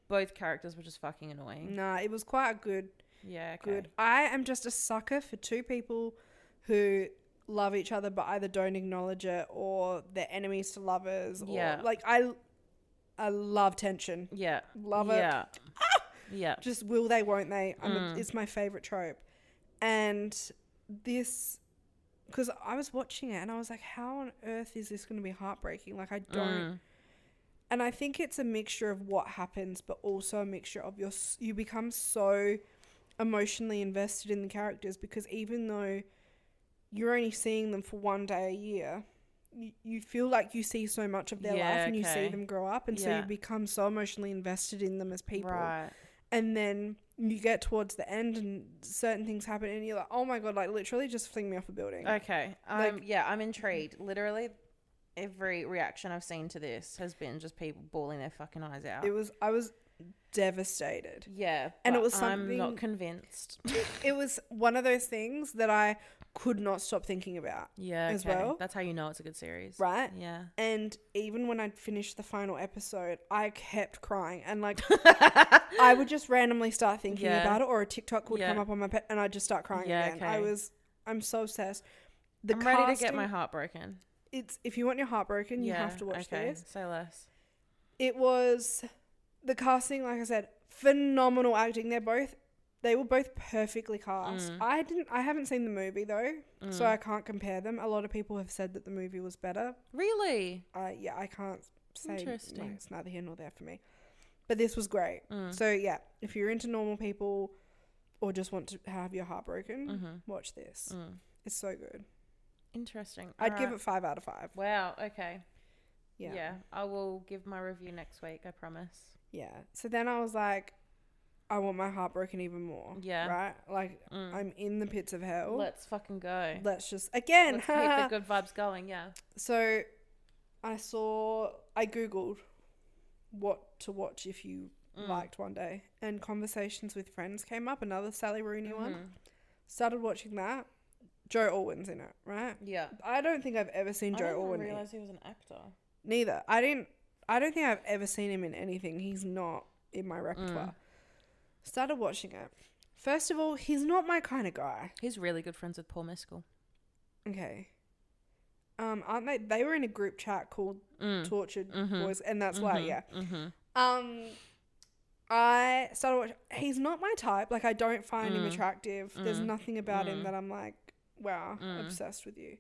both characters were just fucking annoying. Nah, it was quite good. Yeah, okay. Good. I am just a sucker for two people who love each other but either don't acknowledge it or they're enemies to lovers. Yeah. Or, like, I love tension. Yeah. Love it. Yeah. Yeah. Just will they, won't they? It's my favourite trope. And this, because I was watching it and I was like, how on earth is this going to be heartbreaking? Like, I don't. And I think it's a mixture of what happens, but also a mixture of you become so emotionally invested in the characters because even though you're only seeing them for one day a year, you feel like you see so much of their life and you see them grow up, and so you become so emotionally invested in them as people. Right. And then you get towards the end and certain things happen and you're like, oh my God, like literally just fling me off a building. Okay. I'm intrigued. Literally every reaction I've seen to this has been just people bawling their fucking eyes out. devastated. Yeah, and it was something. I'm not convinced. It was one of those things that I could not stop thinking about. Yeah, as well. That's how you know it's a good series, right? Yeah. And even when I'd finished the final episode, I kept crying, and like I would just randomly start thinking about it, or a TikTok would come up on my pet, and I'd just start crying again. Okay. I'm so obsessed. I'm ready to get my heart broken. It's if you want your heart broken, you have to watch this. Say less. It was the casting, like I said, phenomenal acting. They were both perfectly cast. I haven't seen the movie though, so I can't compare them. A lot of people have said that the movie was better. Really? Yeah, I can't say. Interesting. It's neither here nor there for me. But this was great. So yeah, if you're into normal people or just want to have your heart broken, watch this. It's so good. Interesting. I'd give it 5 out of 5. Wow. Okay. Yeah. I will give my review next week. I promise. Yeah. So then I was like, I want my heart broken even more. Yeah. Right? Like, I'm in the pits of hell. Let's fucking go. Let's just, again. Let's keep the good vibes going, yeah. So, I Googled what to watch if you liked one day. And Conversations with Friends came up, another Sally Rooney one. Started watching that. Joe Alwyn's in it, right? Yeah. I don't think I've ever seen Joe Alwyn. I didn't realize he was an actor. Neither. I don't think I've ever seen him in anything. He's not in my repertoire. Started watching it. First of all, he's not my kind of guy. He's really good friends with Paul Mescal. Okay. Aren't they? They were in a group chat called Tortured Boys, and that's why, yeah. I started watching. He's not my type. Like, I don't find him attractive. There's nothing about him that I'm like, wow, obsessed with you.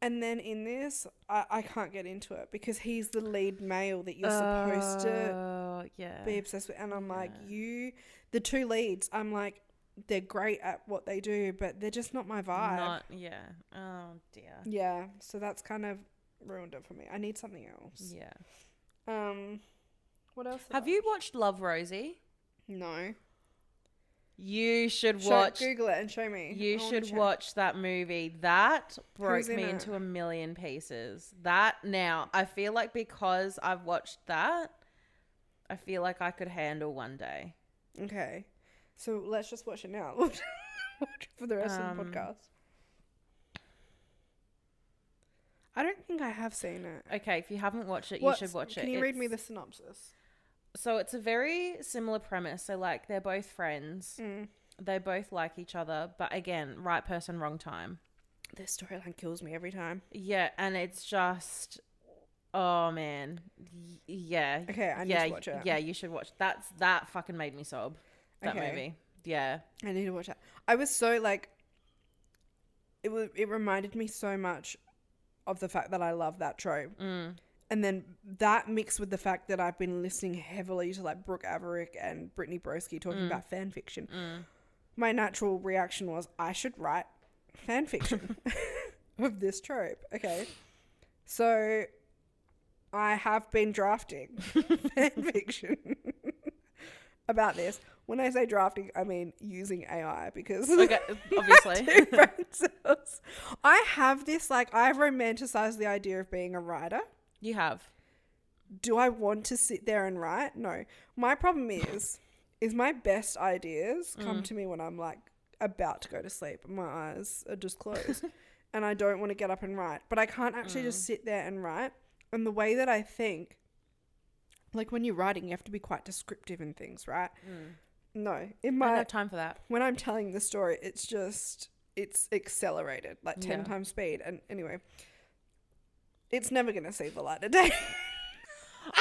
And then in this, I can't get into it because he's the lead male that you're supposed to be obsessed with. And I'm like, the two leads, I'm like, they're great at what they do, but they're just not my vibe. Oh, dear. Yeah, so that's kind of ruined it for me. I need something else. Yeah. What else? Have you watched Love, Rosie? No. You should watch. Google it and show me. You should watch that movie. That broke me into a million pieces. That now, I feel like because I've watched that, I feel like I could handle one day. Okay. So let's just watch it now. For the rest of the podcast. I don't think I have seen it. Okay, if you haven't watched it, you should watch it. Can you read me the synopsis? So it's a very similar premise. So like they're both friends. They both like each other. But again, right person, wrong time. This storyline kills me every time. Yeah. And it's just, oh man. Yeah. Okay, I need to watch it. Yeah, you should watch. That fucking made me sob. That movie. Yeah. I need to watch that. I was so like, it reminded me so much of the fact that I love that trope. And then that mixed with the fact that I've been listening heavily to like Brooke Averick and Brittany Broski talking about fan fiction. My natural reaction was I should write fan fiction of this trope. Okay. So I have been drafting fan fiction about this. When I say drafting, I mean using AI because obviously. I have this like I've romanticized the idea of being a writer. You have. Do I want to sit there and write? No. My problem is my best ideas come to me when I'm like about to go to sleep and my eyes are just closed and I don't want to get up and write. But I can't actually just sit there and write. And the way that I think, like when you're writing, you have to be quite descriptive in things, right? No. I don't have time for that. When I'm telling the story, it's accelerated, like 10 times speed. And anyway, it's never going to see the light of day.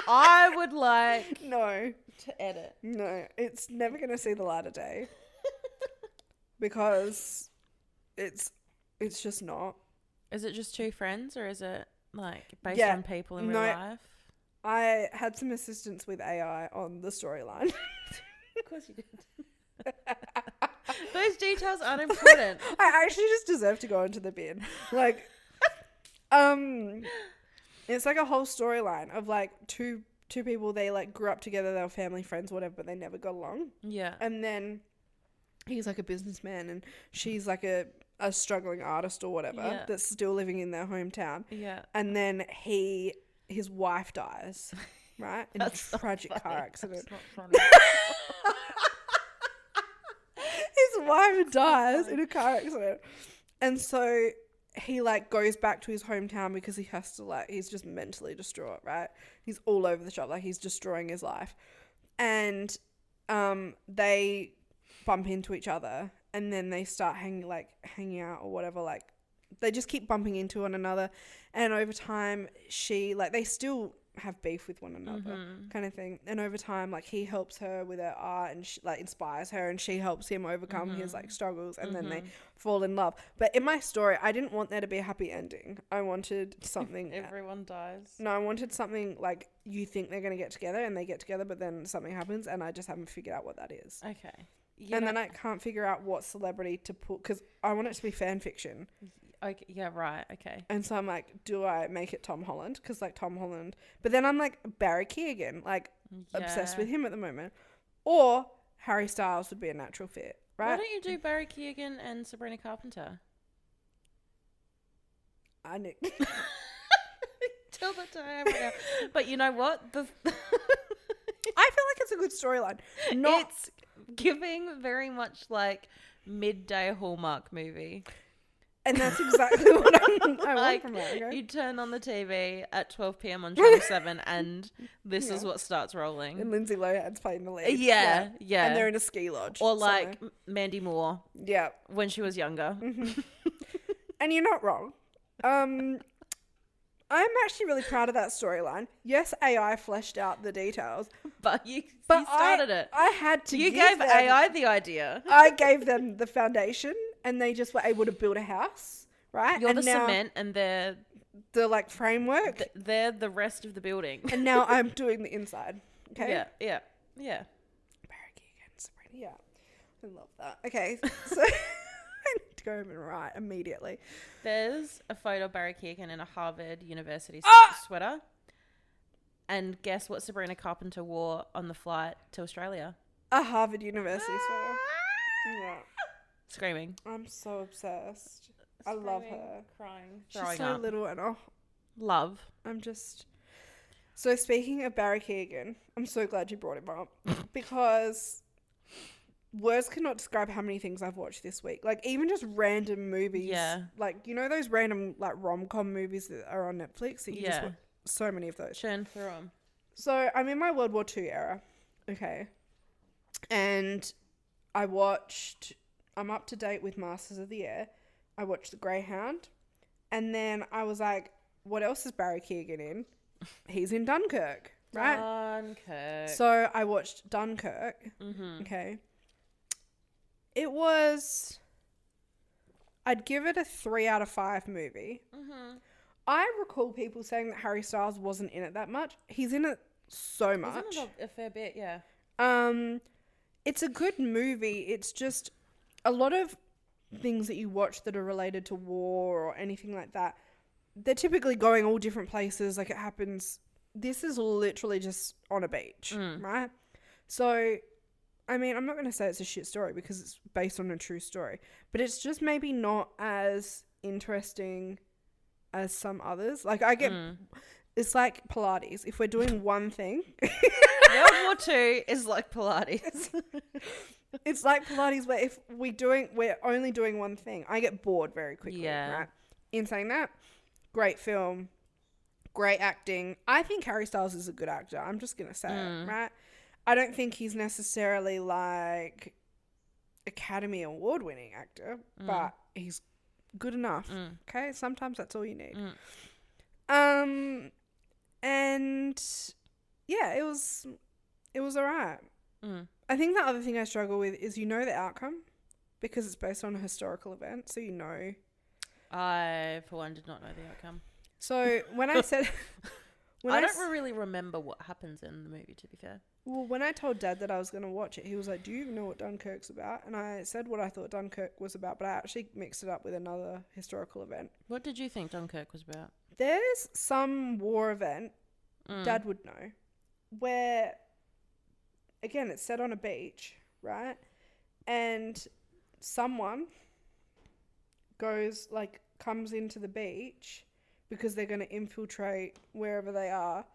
I would like to edit. No, it's never going to see the light of day. Because it's just not. Is it just two friends or is it like based on people in real life? I had some assistance with AI on the storyline. Of course you did. Those details aren't important. I actually just deserve to go into the bin. Like, it's like a whole storyline of like two people. They like grew up together. They were family friends, whatever, but they never got along. Yeah. And then he's like a businessman, and she's like a struggling artist or whatever that's still living in their hometown. Yeah. And then his wife dies. right? In a tragic car accident. That's not funny. His wife dies in a car accident. And so he like goes back to his hometown because he has to like, he's just mentally distraught, right? He's all over the shop, like he's destroying his life. And they bump into each other and then they start hanging out or whatever, like they just keep bumping into one another. And over time they still have beef with one another, kind of thing. And over time, like he helps her with her art and she, like inspires her, and she helps him overcome his like struggles, and then they fall in love. But in my story, I didn't want there to be a happy ending. I wanted something everyone dies. No, I wanted something like you think they're going to get together and they get together, but then something happens and I just haven't figured out what that is. Okay. Then I can't figure out what celebrity to put, because I want it to be fan fiction. Okay, yeah, right, okay. And so I'm like, do I make it Tom Holland? Because like Tom Holland, but then I'm like Barry Keoghan, like obsessed with him at the moment. Or Harry Styles would be a natural fit, right? Why don't you do Barry Keoghan and Sabrina Carpenter? I knew. Till the time. But you know what? I feel like it's a good storyline. It's giving very much like midday Hallmark movie. And that's exactly what I want from it. Okay? You turn on the TV at 12 p.m. on Channel 7 and this is what starts rolling. And Lindsay Lohan's playing the lead. Yeah. And they're in a ski lodge. Or like Mandy Moore. Yeah. When she was younger. And you're not wrong. I'm actually really proud of that storyline. Yes, AI fleshed out the details. But you started it. I had to. You gave them, AI the idea. I gave them the foundation and they just were able to build a house, right? You're the cement and they're the like framework. They're the rest of the building. And now I'm doing the inside. Okay? Yeah. Barry Keoghan, Sabrina. Yeah. I love that. Okay. So I need to go home and write immediately. There's a photo of Barry Keoghan in a Harvard University sweater. And guess what Sabrina Carpenter wore on the flight to Australia? A Harvard University sweater. Yeah. Screaming. I'm so obsessed. I love her. Crying. She's so little and love. I'm just... So speaking of Barry Keoghan, I'm so glad you brought him up because words cannot describe how many things I've watched this week. Like even just random movies. Yeah. Like, you know those random like rom-com movies that are on Netflix? That you just watch? So many of those. Churn through them. So I'm in my World War II era. Okay. And I'm up to date with Masters of the Air. I watched The Greyhound. And then I was like, what else is Barry Keoghan in? He's in Dunkirk, right? Dunkirk. So I watched Dunkirk. Mm-hmm. Okay. I'd give it a 3 out of 5 movie. Mm-hmm. I recall people saying that Harry Styles wasn't in it that much. He's in it so much. He's in it a fair bit, yeah. It's a good movie. It's just a lot of things that you watch that are related to war or anything like that, they're typically going all different places. Like it happens. This is literally just on a beach, right? So, I mean, I'm not going to say it's a shit story because it's based on a true story, but it's just maybe not as interesting as some others. Like I get, it's like Pilates. If we're doing one thing, World War II is like Pilates. It's like Pilates where if we're only doing one thing, I get bored very quickly. Yeah. Right. In saying that, great film, great acting. I think Harry Styles is a good actor. I'm just gonna say it, right? I don't think he's necessarily like Academy Award winning actor, but he's good enough. Okay, sometimes that's all you need. And yeah, it was alright. I think the other thing I struggle with is the outcome because it's based on a historical event, so you know. I, for one, did not know the outcome. So when I said... I don't really remember what happens in the movie, to be fair. Well, when I told Dad that I was going to watch it, he was like, do you even know what Dunkirk's about? And I said what I thought Dunkirk was about, but I actually mixed it up with another historical event. What did you think Dunkirk was about? There's some war event, Dad would know, where... Again, it's set on a beach, right? And someone comes into the beach because they're going to infiltrate wherever they are.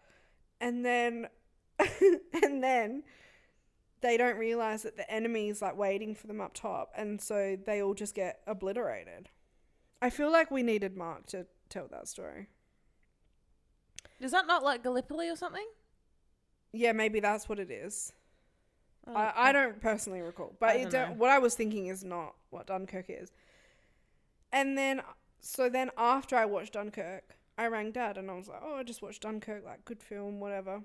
And then And then they don't realize that the enemy is like waiting for them up top, and so they all just get obliterated. I feel like we needed Mark to tell that story. Is that not like Gallipoli or something? Yeah, maybe that's what it is. I don't personally recall, but what I was thinking is not what Dunkirk is. And then, so then after I watched Dunkirk, I rang Dad and I was like, oh, I just watched Dunkirk, like good film, whatever.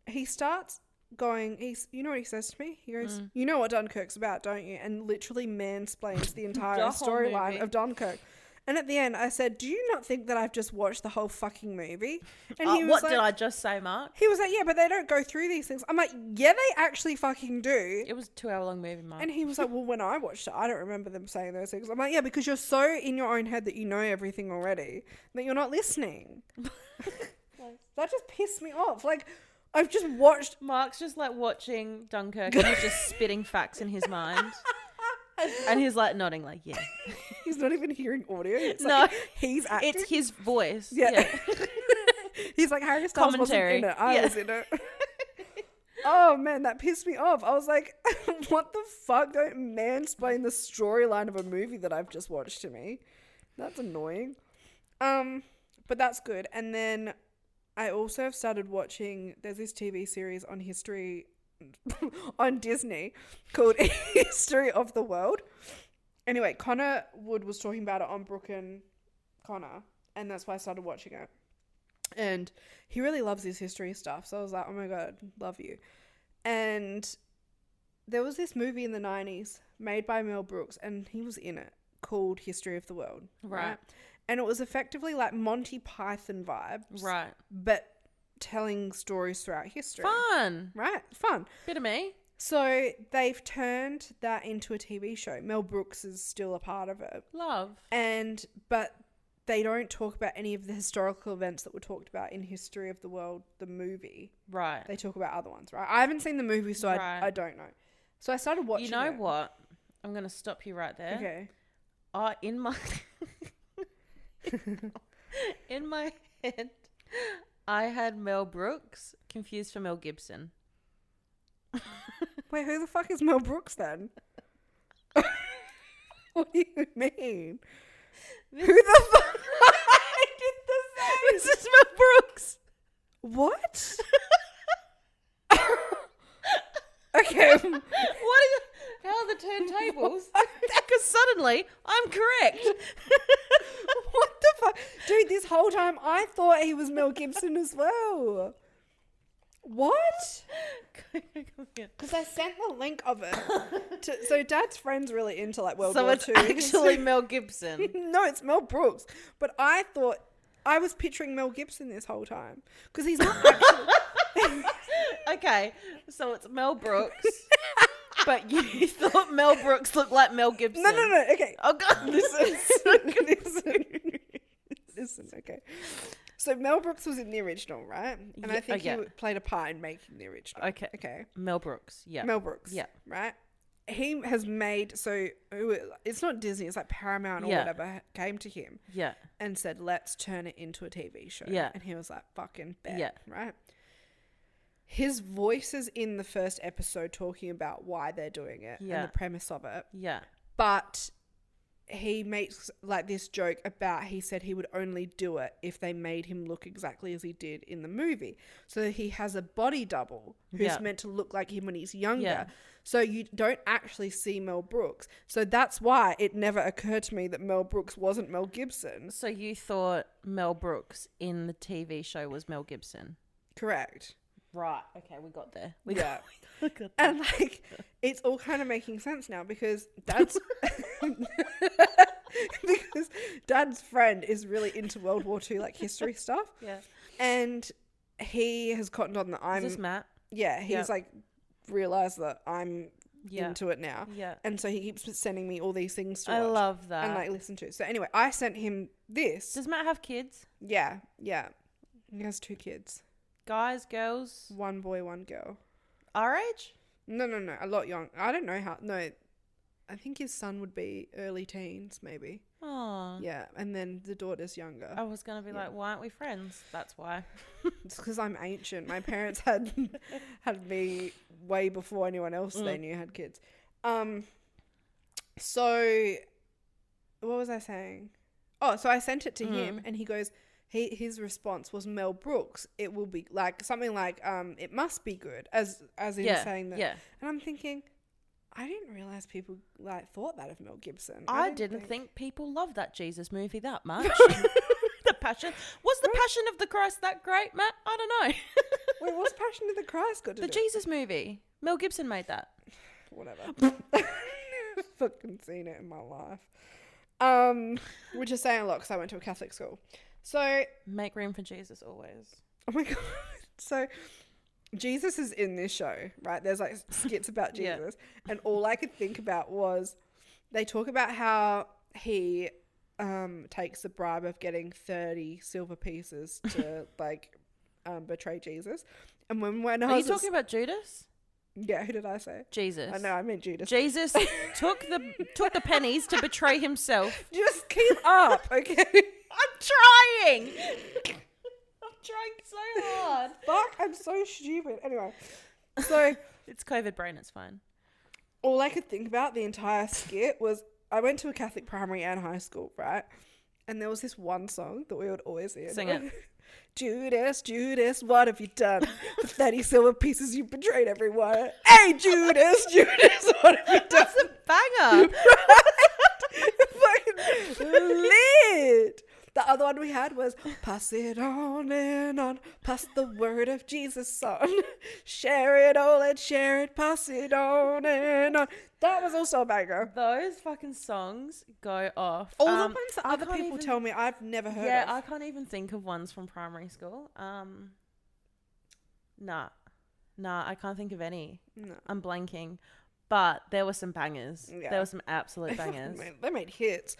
He starts going, you know what he says to me? He goes, you know what Dunkirk's about, don't you? And literally mansplains the entire storyline of Dunkirk. And at the end, I said, do you not think that I've just watched the whole fucking movie? And he was what like, did I just say, Mark? He was like, yeah, but they don't go through these things. I'm like, yeah, they actually fucking do. It was a 2-hour-long movie, Mark. And he was like, well, when I watched it, I don't remember them saying those things. I'm like, yeah, because you're so in your own head that you know everything already that you're not listening. That just pissed me off. Like, I've just watched... Mark's just like watching Dunkirk and he's just spitting facts in his mind. And he's like nodding like, yeah. He's not even hearing audio. It's no. Like he's acting. It's his voice. Yeah. He's like, Harry Styles wasn't in it. I was in it. Oh, man, that pissed me off. I was like, what the fuck? Don't mansplain the storyline of a movie that I've just watched to me. That's annoying. But that's good. And then I also have started watching, there's this TV series on history on Disney called History of the World. Anyway, Connor Wood was talking about it on Brooke and Connor, and that's why I started watching it. And he really loves his history stuff, so I was like, oh my god, love you. And there was this movie in the 90s made by Mel Brooks, and he was in it, called History of the World. Right? And it was effectively like Monty Python vibes. Right. But telling stories throughout history. Fun. Right? Fun. Bit of me. So they've turned that into a TV show. Mel Brooks is still a part of it. Love. But they don't talk about any of the historical events that were talked about in History of the World, the movie. Right. They talk about other ones, right? I haven't seen the movie, so I don't know. So I started watching it. You know what? I'm going to stop you right there. Okay. In my... in my head... I had Mel Brooks confused for Mel Gibson. Wait, who the fuck is Mel Brooks then? What do you mean? Who the fuck? I did the same. This is Mel Brooks. What? Okay. How are the turntables? Because suddenly I'm correct. What the fuck? Dude, this whole time I thought he was Mel Gibson as well. What? Because I sent the link of it. So Dad's friend's really into like World War II. So it's actually Mel Gibson. No, it's Mel Brooks. But I thought I was picturing Mel Gibson this whole time. Because he's not actually... Okay, so it's Mel Brooks. But you thought Mel Brooks looked like Mel Gibson. No. Okay. Oh, God. Listen, okay. So Mel Brooks was in the original, right? And I think he played a part in making the original. Okay. Mel Brooks, yeah. Mel Brooks, yeah. Right? He has made, so it's not Disney, it's like Paramount or whatever came to him and said, let's turn it into a TV show. Yeah. And he was like, fucking bet, right? His voice is in the first episode talking about why they're doing it and the premise of it. Yeah. But he makes like this joke about, he said he would only do it if they made him look exactly as he did in the movie. So he has a body double who's meant to look like him when he's younger. Yeah. So you don't actually see Mel Brooks. So that's why it never occurred to me that Mel Brooks wasn't Mel Gibson. So you thought Mel Brooks in the TV show was Mel Gibson? Correct. Right. Okay, we got there. We got there. And like, it's all kind of making sense now because Dad's friend is really into World War II like history stuff. Yeah. And he has cottoned on that I'm. Is this Matt? Yeah. He's like realized that I'm into it now. Yeah. And so he keeps sending me all these things to watch. I love that. And like listen to. So anyway, I sent him this. Does Matt have kids? Yeah. Yeah. He has 2 kids. Guys, girls? 1 boy, 1 girl. Our age? No. A lot young. I don't know how. No. I think his son would be early teens, maybe. Oh. Yeah, and then the daughter's younger. I was going to be like, why aren't we friends? That's why. It's because I'm ancient. My parents had me way before anyone else they knew had kids. So what was I saying? Oh, so I sent it to him and he goes, his response was Mel Brooks. It will be like something like, it must be good, as in saying that. Yeah. And I'm thinking, I didn't realize people thought that of Mel Gibson. I didn't think people loved that Jesus movie that much. The Passion. Was the Passion of the Christ that great, Matt? I don't know. Wait, what's Passion of the Christ got to do? The Jesus movie. Mel Gibson made that. Whatever. I've fucking seen it in my life. Which is saying a lot because I went to a Catholic school. So make room for Jesus always. Oh my God. So Jesus is in this show, right? There's like skits about Jesus. And all I could think about was they talk about how he takes the bribe of getting 30 silver pieces to betray Jesus. And when Are you talking about Judas? Yeah, who did I say? Jesus. I know, I meant Judas. Jesus took the pennies to betray himself. Just keep up, okay? I'm trying. I'm trying so hard. Fuck, I'm so stupid. Anyway, so it's COVID brain. It's fine. All I could think about the entire skit was I went to a Catholic primary and high school, right? And there was this one song that we would always hear. Sing it. Judas, Judas, what have you done? For 30 silver pieces you betrayed everyone. Hey, Judas, Judas, what have you done? That's a banger. Fucking lit. The other one we had was pass it on and on, pass the word of Jesus on, share it all and share it, pass it on and on. That was also a banger. Those fucking songs go off. All the ones that other people tell me I've never heard of. Yeah, I can't even think of ones from primary school. Nah, I can't think of any. No. I'm blanking. But there were some bangers. Yeah. There were some absolute bangers. They made hits.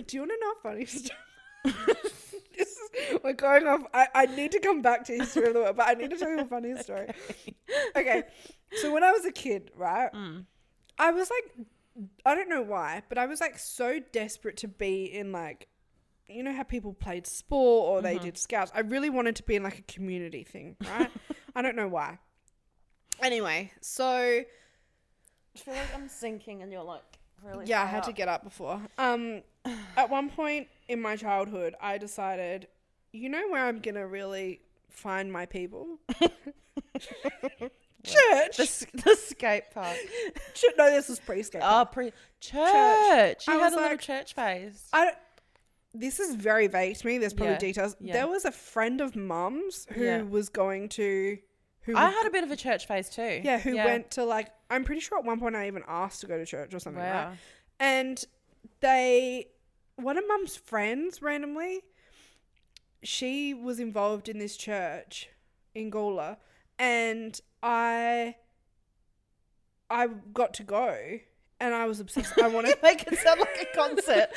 Do you want to know a funny story? We're going off. I need to come back to history of the world, but I need to tell you a funny story. Okay. So when I was a kid, right, I was like, I don't know why, but I was like so desperate to be in like, you know how people played sport or they did scouts. I really wanted to be in like a community thing, right? I don't know why. Anyway, so I feel like I'm sinking and you're like really I had to get up before. At one point in my childhood, I decided, you know where I'm going to really find my people? Church. The skate park. No, this was pre-skate park. Church. You had a little church phase. This is very vague to me. There's probably details. Yeah. There was a friend of Mum's who was going to... I had a bit of a church phase too. Yeah, who went to like... I'm pretty sure at one point I even asked to go to church or something, right? And one of Mum's friends randomly, she was involved in this church in Gawler, and I got to go, and I was obsessed. I wanted to make it sound like a concert.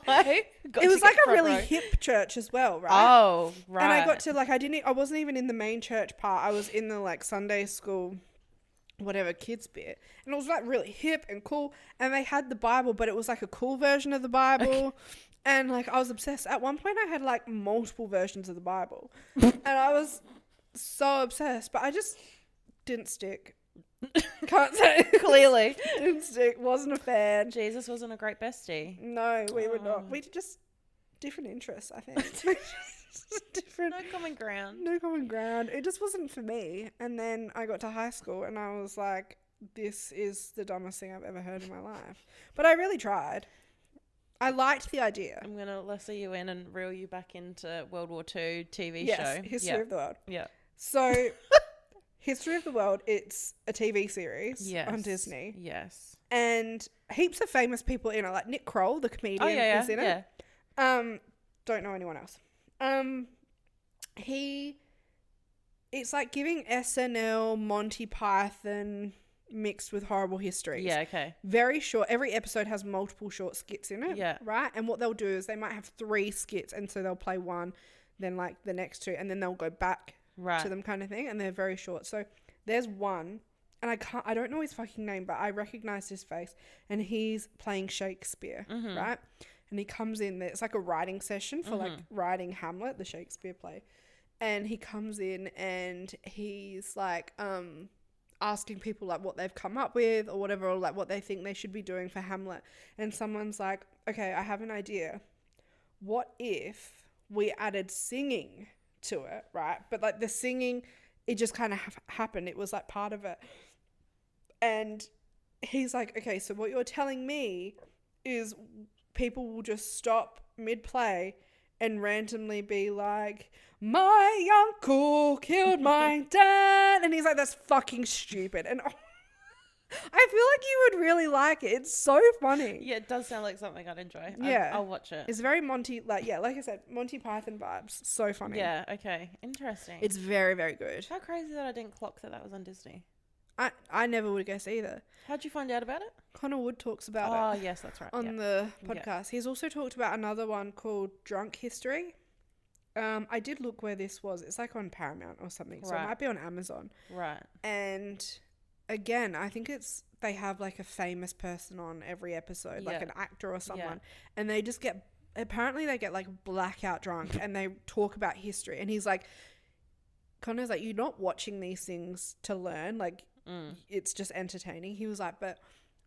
It was like a really hip church as well, right? Oh, right. And I got to like, I wasn't even in the main church part. I was in the like Sunday school, whatever kids bit, and it was like really hip and cool. And they had the Bible, but it was like a cool version of the Bible. Okay. And like I was obsessed. At one point, I had like multiple versions of the Bible, and I was so obsessed. But I just didn't stick. Can't say clearly didn't stick. Wasn't a fan. Jesus wasn't a great bestie. No, we were not. We just different interests, I think. Different. No common ground. No common ground. It just wasn't for me. And then I got to high school and I was like, this is the dumbest thing I've ever heard in my life. But I really tried. I liked the idea. I'm going to lesser you in and reel you back into World War II TV show. Yes, History of the World. Yeah. So, History of the World, it's a TV series on Disney. Yes. And heaps of famous people in it, like Nick Kroll, the comedian, is in it. Don't know anyone else. It's like giving SNL, Monty Python mixed with horrible histories. Yeah, okay. Very short. Every episode has multiple short skits in it. Yeah. Right? And what they'll do is they might have 3 skits, and so they'll play one, then like the next 2, and then they'll go back to them kind of thing, and they're very short. So there's one, and I don't know his fucking name, but I recognized his face, and he's playing Shakespeare, right? And he comes in there. It's like a writing session for like writing Hamlet, the Shakespeare play. And he comes in and he's like asking people like what they've come up with or whatever, or like what they think they should be doing for Hamlet. And someone's like, okay, I have an idea. What if we added singing to it, right? But like the singing, it just kind of happened. It was like part of it. And he's like, okay, so what you're telling me is people will just stop mid-play and randomly be like, my uncle killed my dad. And he's like, that's fucking stupid. And I feel like you would really like it. It's so funny. Yeah, it does sound like something I'd enjoy. Yeah. I'll watch it. It's very Monty, like I said, Monty Python vibes. So funny. Yeah, okay. Interesting. It's very, very good. How crazy that I didn't clock that was on Disney. I never would guess either. How'd you find out about it? Connor Wood talks about it. Oh, yes, that's right. On the podcast. He's also talked about another one called Drunk History. I did look where this was. It's like on Paramount or something. So it might be on Amazon. Right. And again, I think they have like a famous person on every episode, like an actor or someone. And they just apparently they get like blackout drunk and they talk about history. And he's like, Connor's like, you're not watching these things to learn. Like, it's just entertaining. He was like, but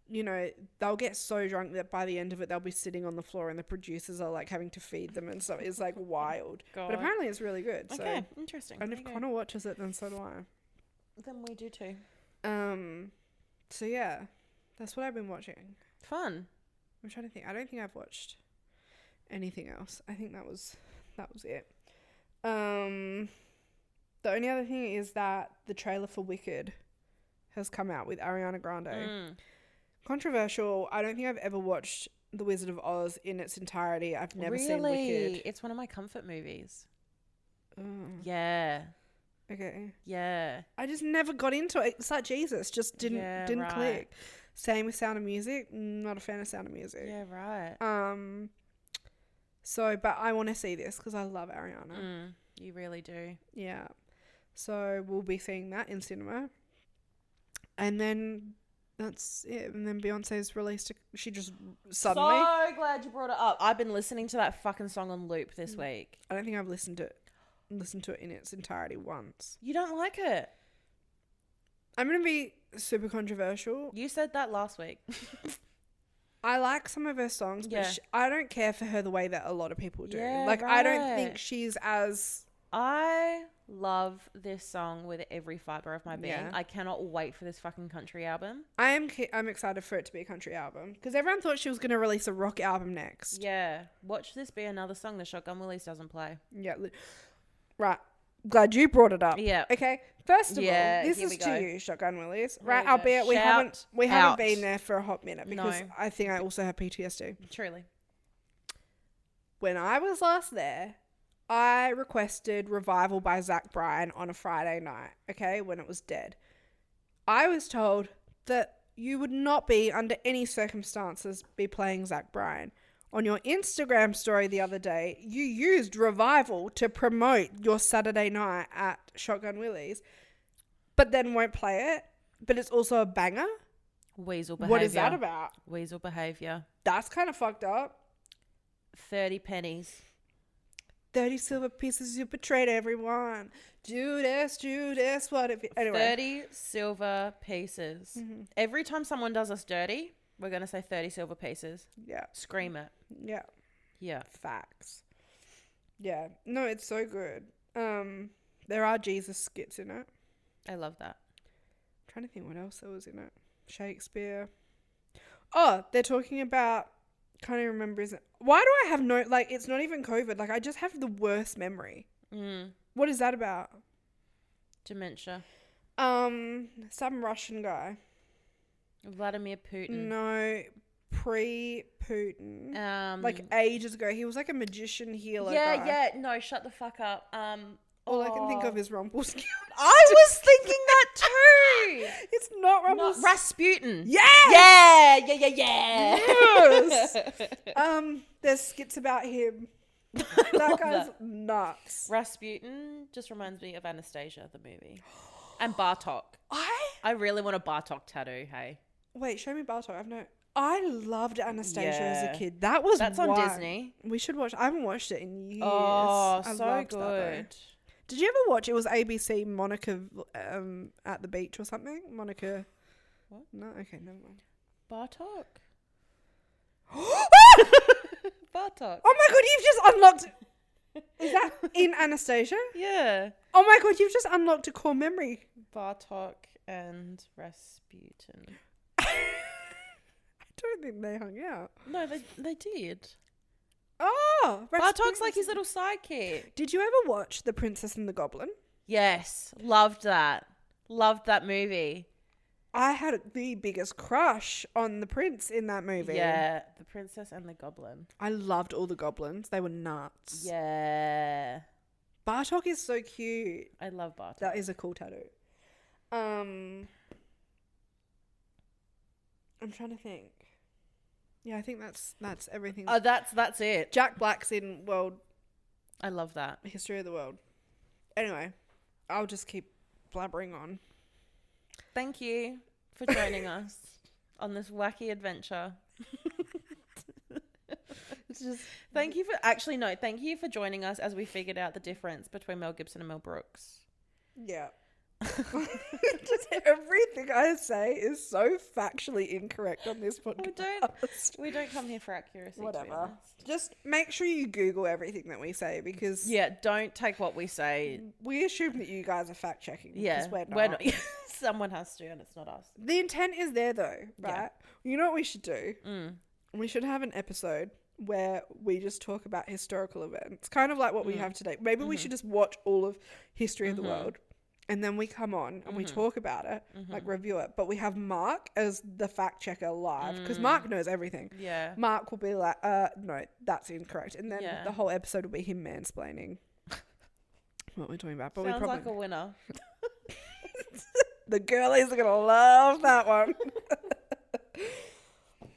you know, they'll get so drunk that by the end of it they'll be sitting on the floor and the producers are like having to feed them and stuff. It's like wild. God. But apparently it's really good. Okay, so interesting. And if Connor watches it, then so do I. Then we do too. So yeah, that's what I've been watching. Fun. I'm trying to think. I don't think I've watched anything else. I think that was it. The only other thing is that the trailer for Wicked has come out with Ariana Grande. Controversial. I don't think I've ever watched The Wizard of Oz in its entirety. I've never seen Wicked. It's one of my comfort movies. Yeah. Okay. Yeah. I just never got into it. It's like Jesus. Just didn't click. Same with Sound of Music. Not a fan of Sound of Music. Yeah, right. So, but I want to see this because I love Ariana. You really do. Yeah. So we'll be seeing that in cinema. And then that's it. And then Beyonce's released she just suddenly. So glad you brought it up. I've been listening to that fucking song on loop this week. I don't think I've listened to it in its entirety once. You don't like it? I'm going to be super controversial. You said that last week. I like some of her songs, but I don't care for her the way that a lot of people do. Yeah, like, I don't think she's as... I love this song with every fiber of my being. Yeah. I cannot wait for this fucking country album. I'm excited for it to be a country album because everyone thought she was going to release a rock album next. Yeah. Watch this be another song the Shotgun Willies doesn't play. Yeah. Right. Glad you brought it up. Yeah. Okay. First of all, this is to you, Shotgun Willies. Right. Albeit we haven't been there for a hot minute because I think I also have PTSD. Truly. When I was last there, I requested Revival by Zach Bryan on a Friday night, okay, when it was dead. I was told that you would not be, under any circumstances, be playing Zach Bryan. On your Instagram story the other day, you used Revival to promote your Saturday night at Shotgun Willie's, but then won't play it, but it's also a banger? Weasel behaviour. What is that about? Weasel behaviour. That's kind of fucked up. 30 pennies. 30 silver pieces, you betrayed everyone. Judas, what if... Anyway. 30 silver pieces. Mm-hmm. Every time someone does us dirty, we're going to say 30 silver pieces. Yeah. Scream it. Yeah. Yeah. Facts. Yeah. No, it's so good. There are Jesus skits in it. I love that. I'm trying to think what else there was in it. Shakespeare. Oh, they're talking about... Can't even remember. Why do I have no... Like, it's not even COVID. Like, I just have the worst memory. What is that about? Dementia. Some Russian guy. Vladimir Putin. No, pre-Putin. Like, ages ago. He was like a magician healer guy. Yeah. No, shut the fuck up. All I can think of is Rumpelstiltskin. I was thinking that too. It's not Rumpelstiltskin. Rasputin. Yeah. Yeah. Yes. There's skits about him. That guy's nuts. Rasputin just reminds me of Anastasia, the movie. And Bartok. I really want a Bartok tattoo, hey. Wait, show me Bartok. I loved Anastasia as a kid. That's on Disney. We should watch. I haven't watched it in years. Oh, I so good. Did you ever watch? It was ABC Monica at the beach or something. Monica. What? No. Okay, never mind. Bartok. Bartok. Oh my god, you've just unlocked. Is that in Anastasia? Yeah. Oh my god, you've just unlocked a core memory. Bartok and Rasputin. I don't think they hung out. No, they did. Oh, Bartok's like his little sidekick. Did you ever watch The Princess and the Goblin? Yes, loved that. Loved that movie. I had the biggest crush on the prince in that movie. Yeah, The Princess and the Goblin. I loved all the goblins. They were nuts. Yeah. Bartok is so cute. I love Bartok. That is a cool tattoo. I'm trying to think. Yeah, I think that's everything. Oh, that's it. Jack Black's in I love that. History of the World. Anyway, I'll just keep blabbering on. Thank you for joining us on this wacky adventure. Thank you for joining us as we figured out the difference between Mel Gibson and Mel Brooks. Yeah. Just everything I say is so factually incorrect on this podcast. We don't come here for accuracy. Whatever. Just make sure you Google everything that we say because don't take what we say. We assume that you guys are fact checking. Yeah, we're not. Someone has to, and it's not us. The intent is there though, right? Yeah. You know what we should do? We should have an episode where we just talk about historical events, kind of like what we have today. Maybe we should just watch all of History of the World. And then we come on and we talk about it, like review it. But we have Mark as the fact checker live because Mark knows everything. Yeah. Mark will be like, no, that's incorrect. And then the whole episode will be him mansplaining what we're talking about. But Sounds like a winner. The girlies are going to love that one.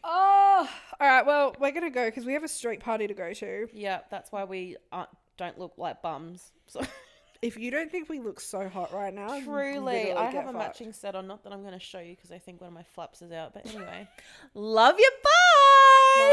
Oh, all right. Well, we're going to go because we have a street party to go to. Yeah, that's why we don't look like bums. So. If you don't think we look so hot right now, truly, I have a matching set on. Not that I'm going to show you because I think one of my flaps is out. But anyway, love you. Bye.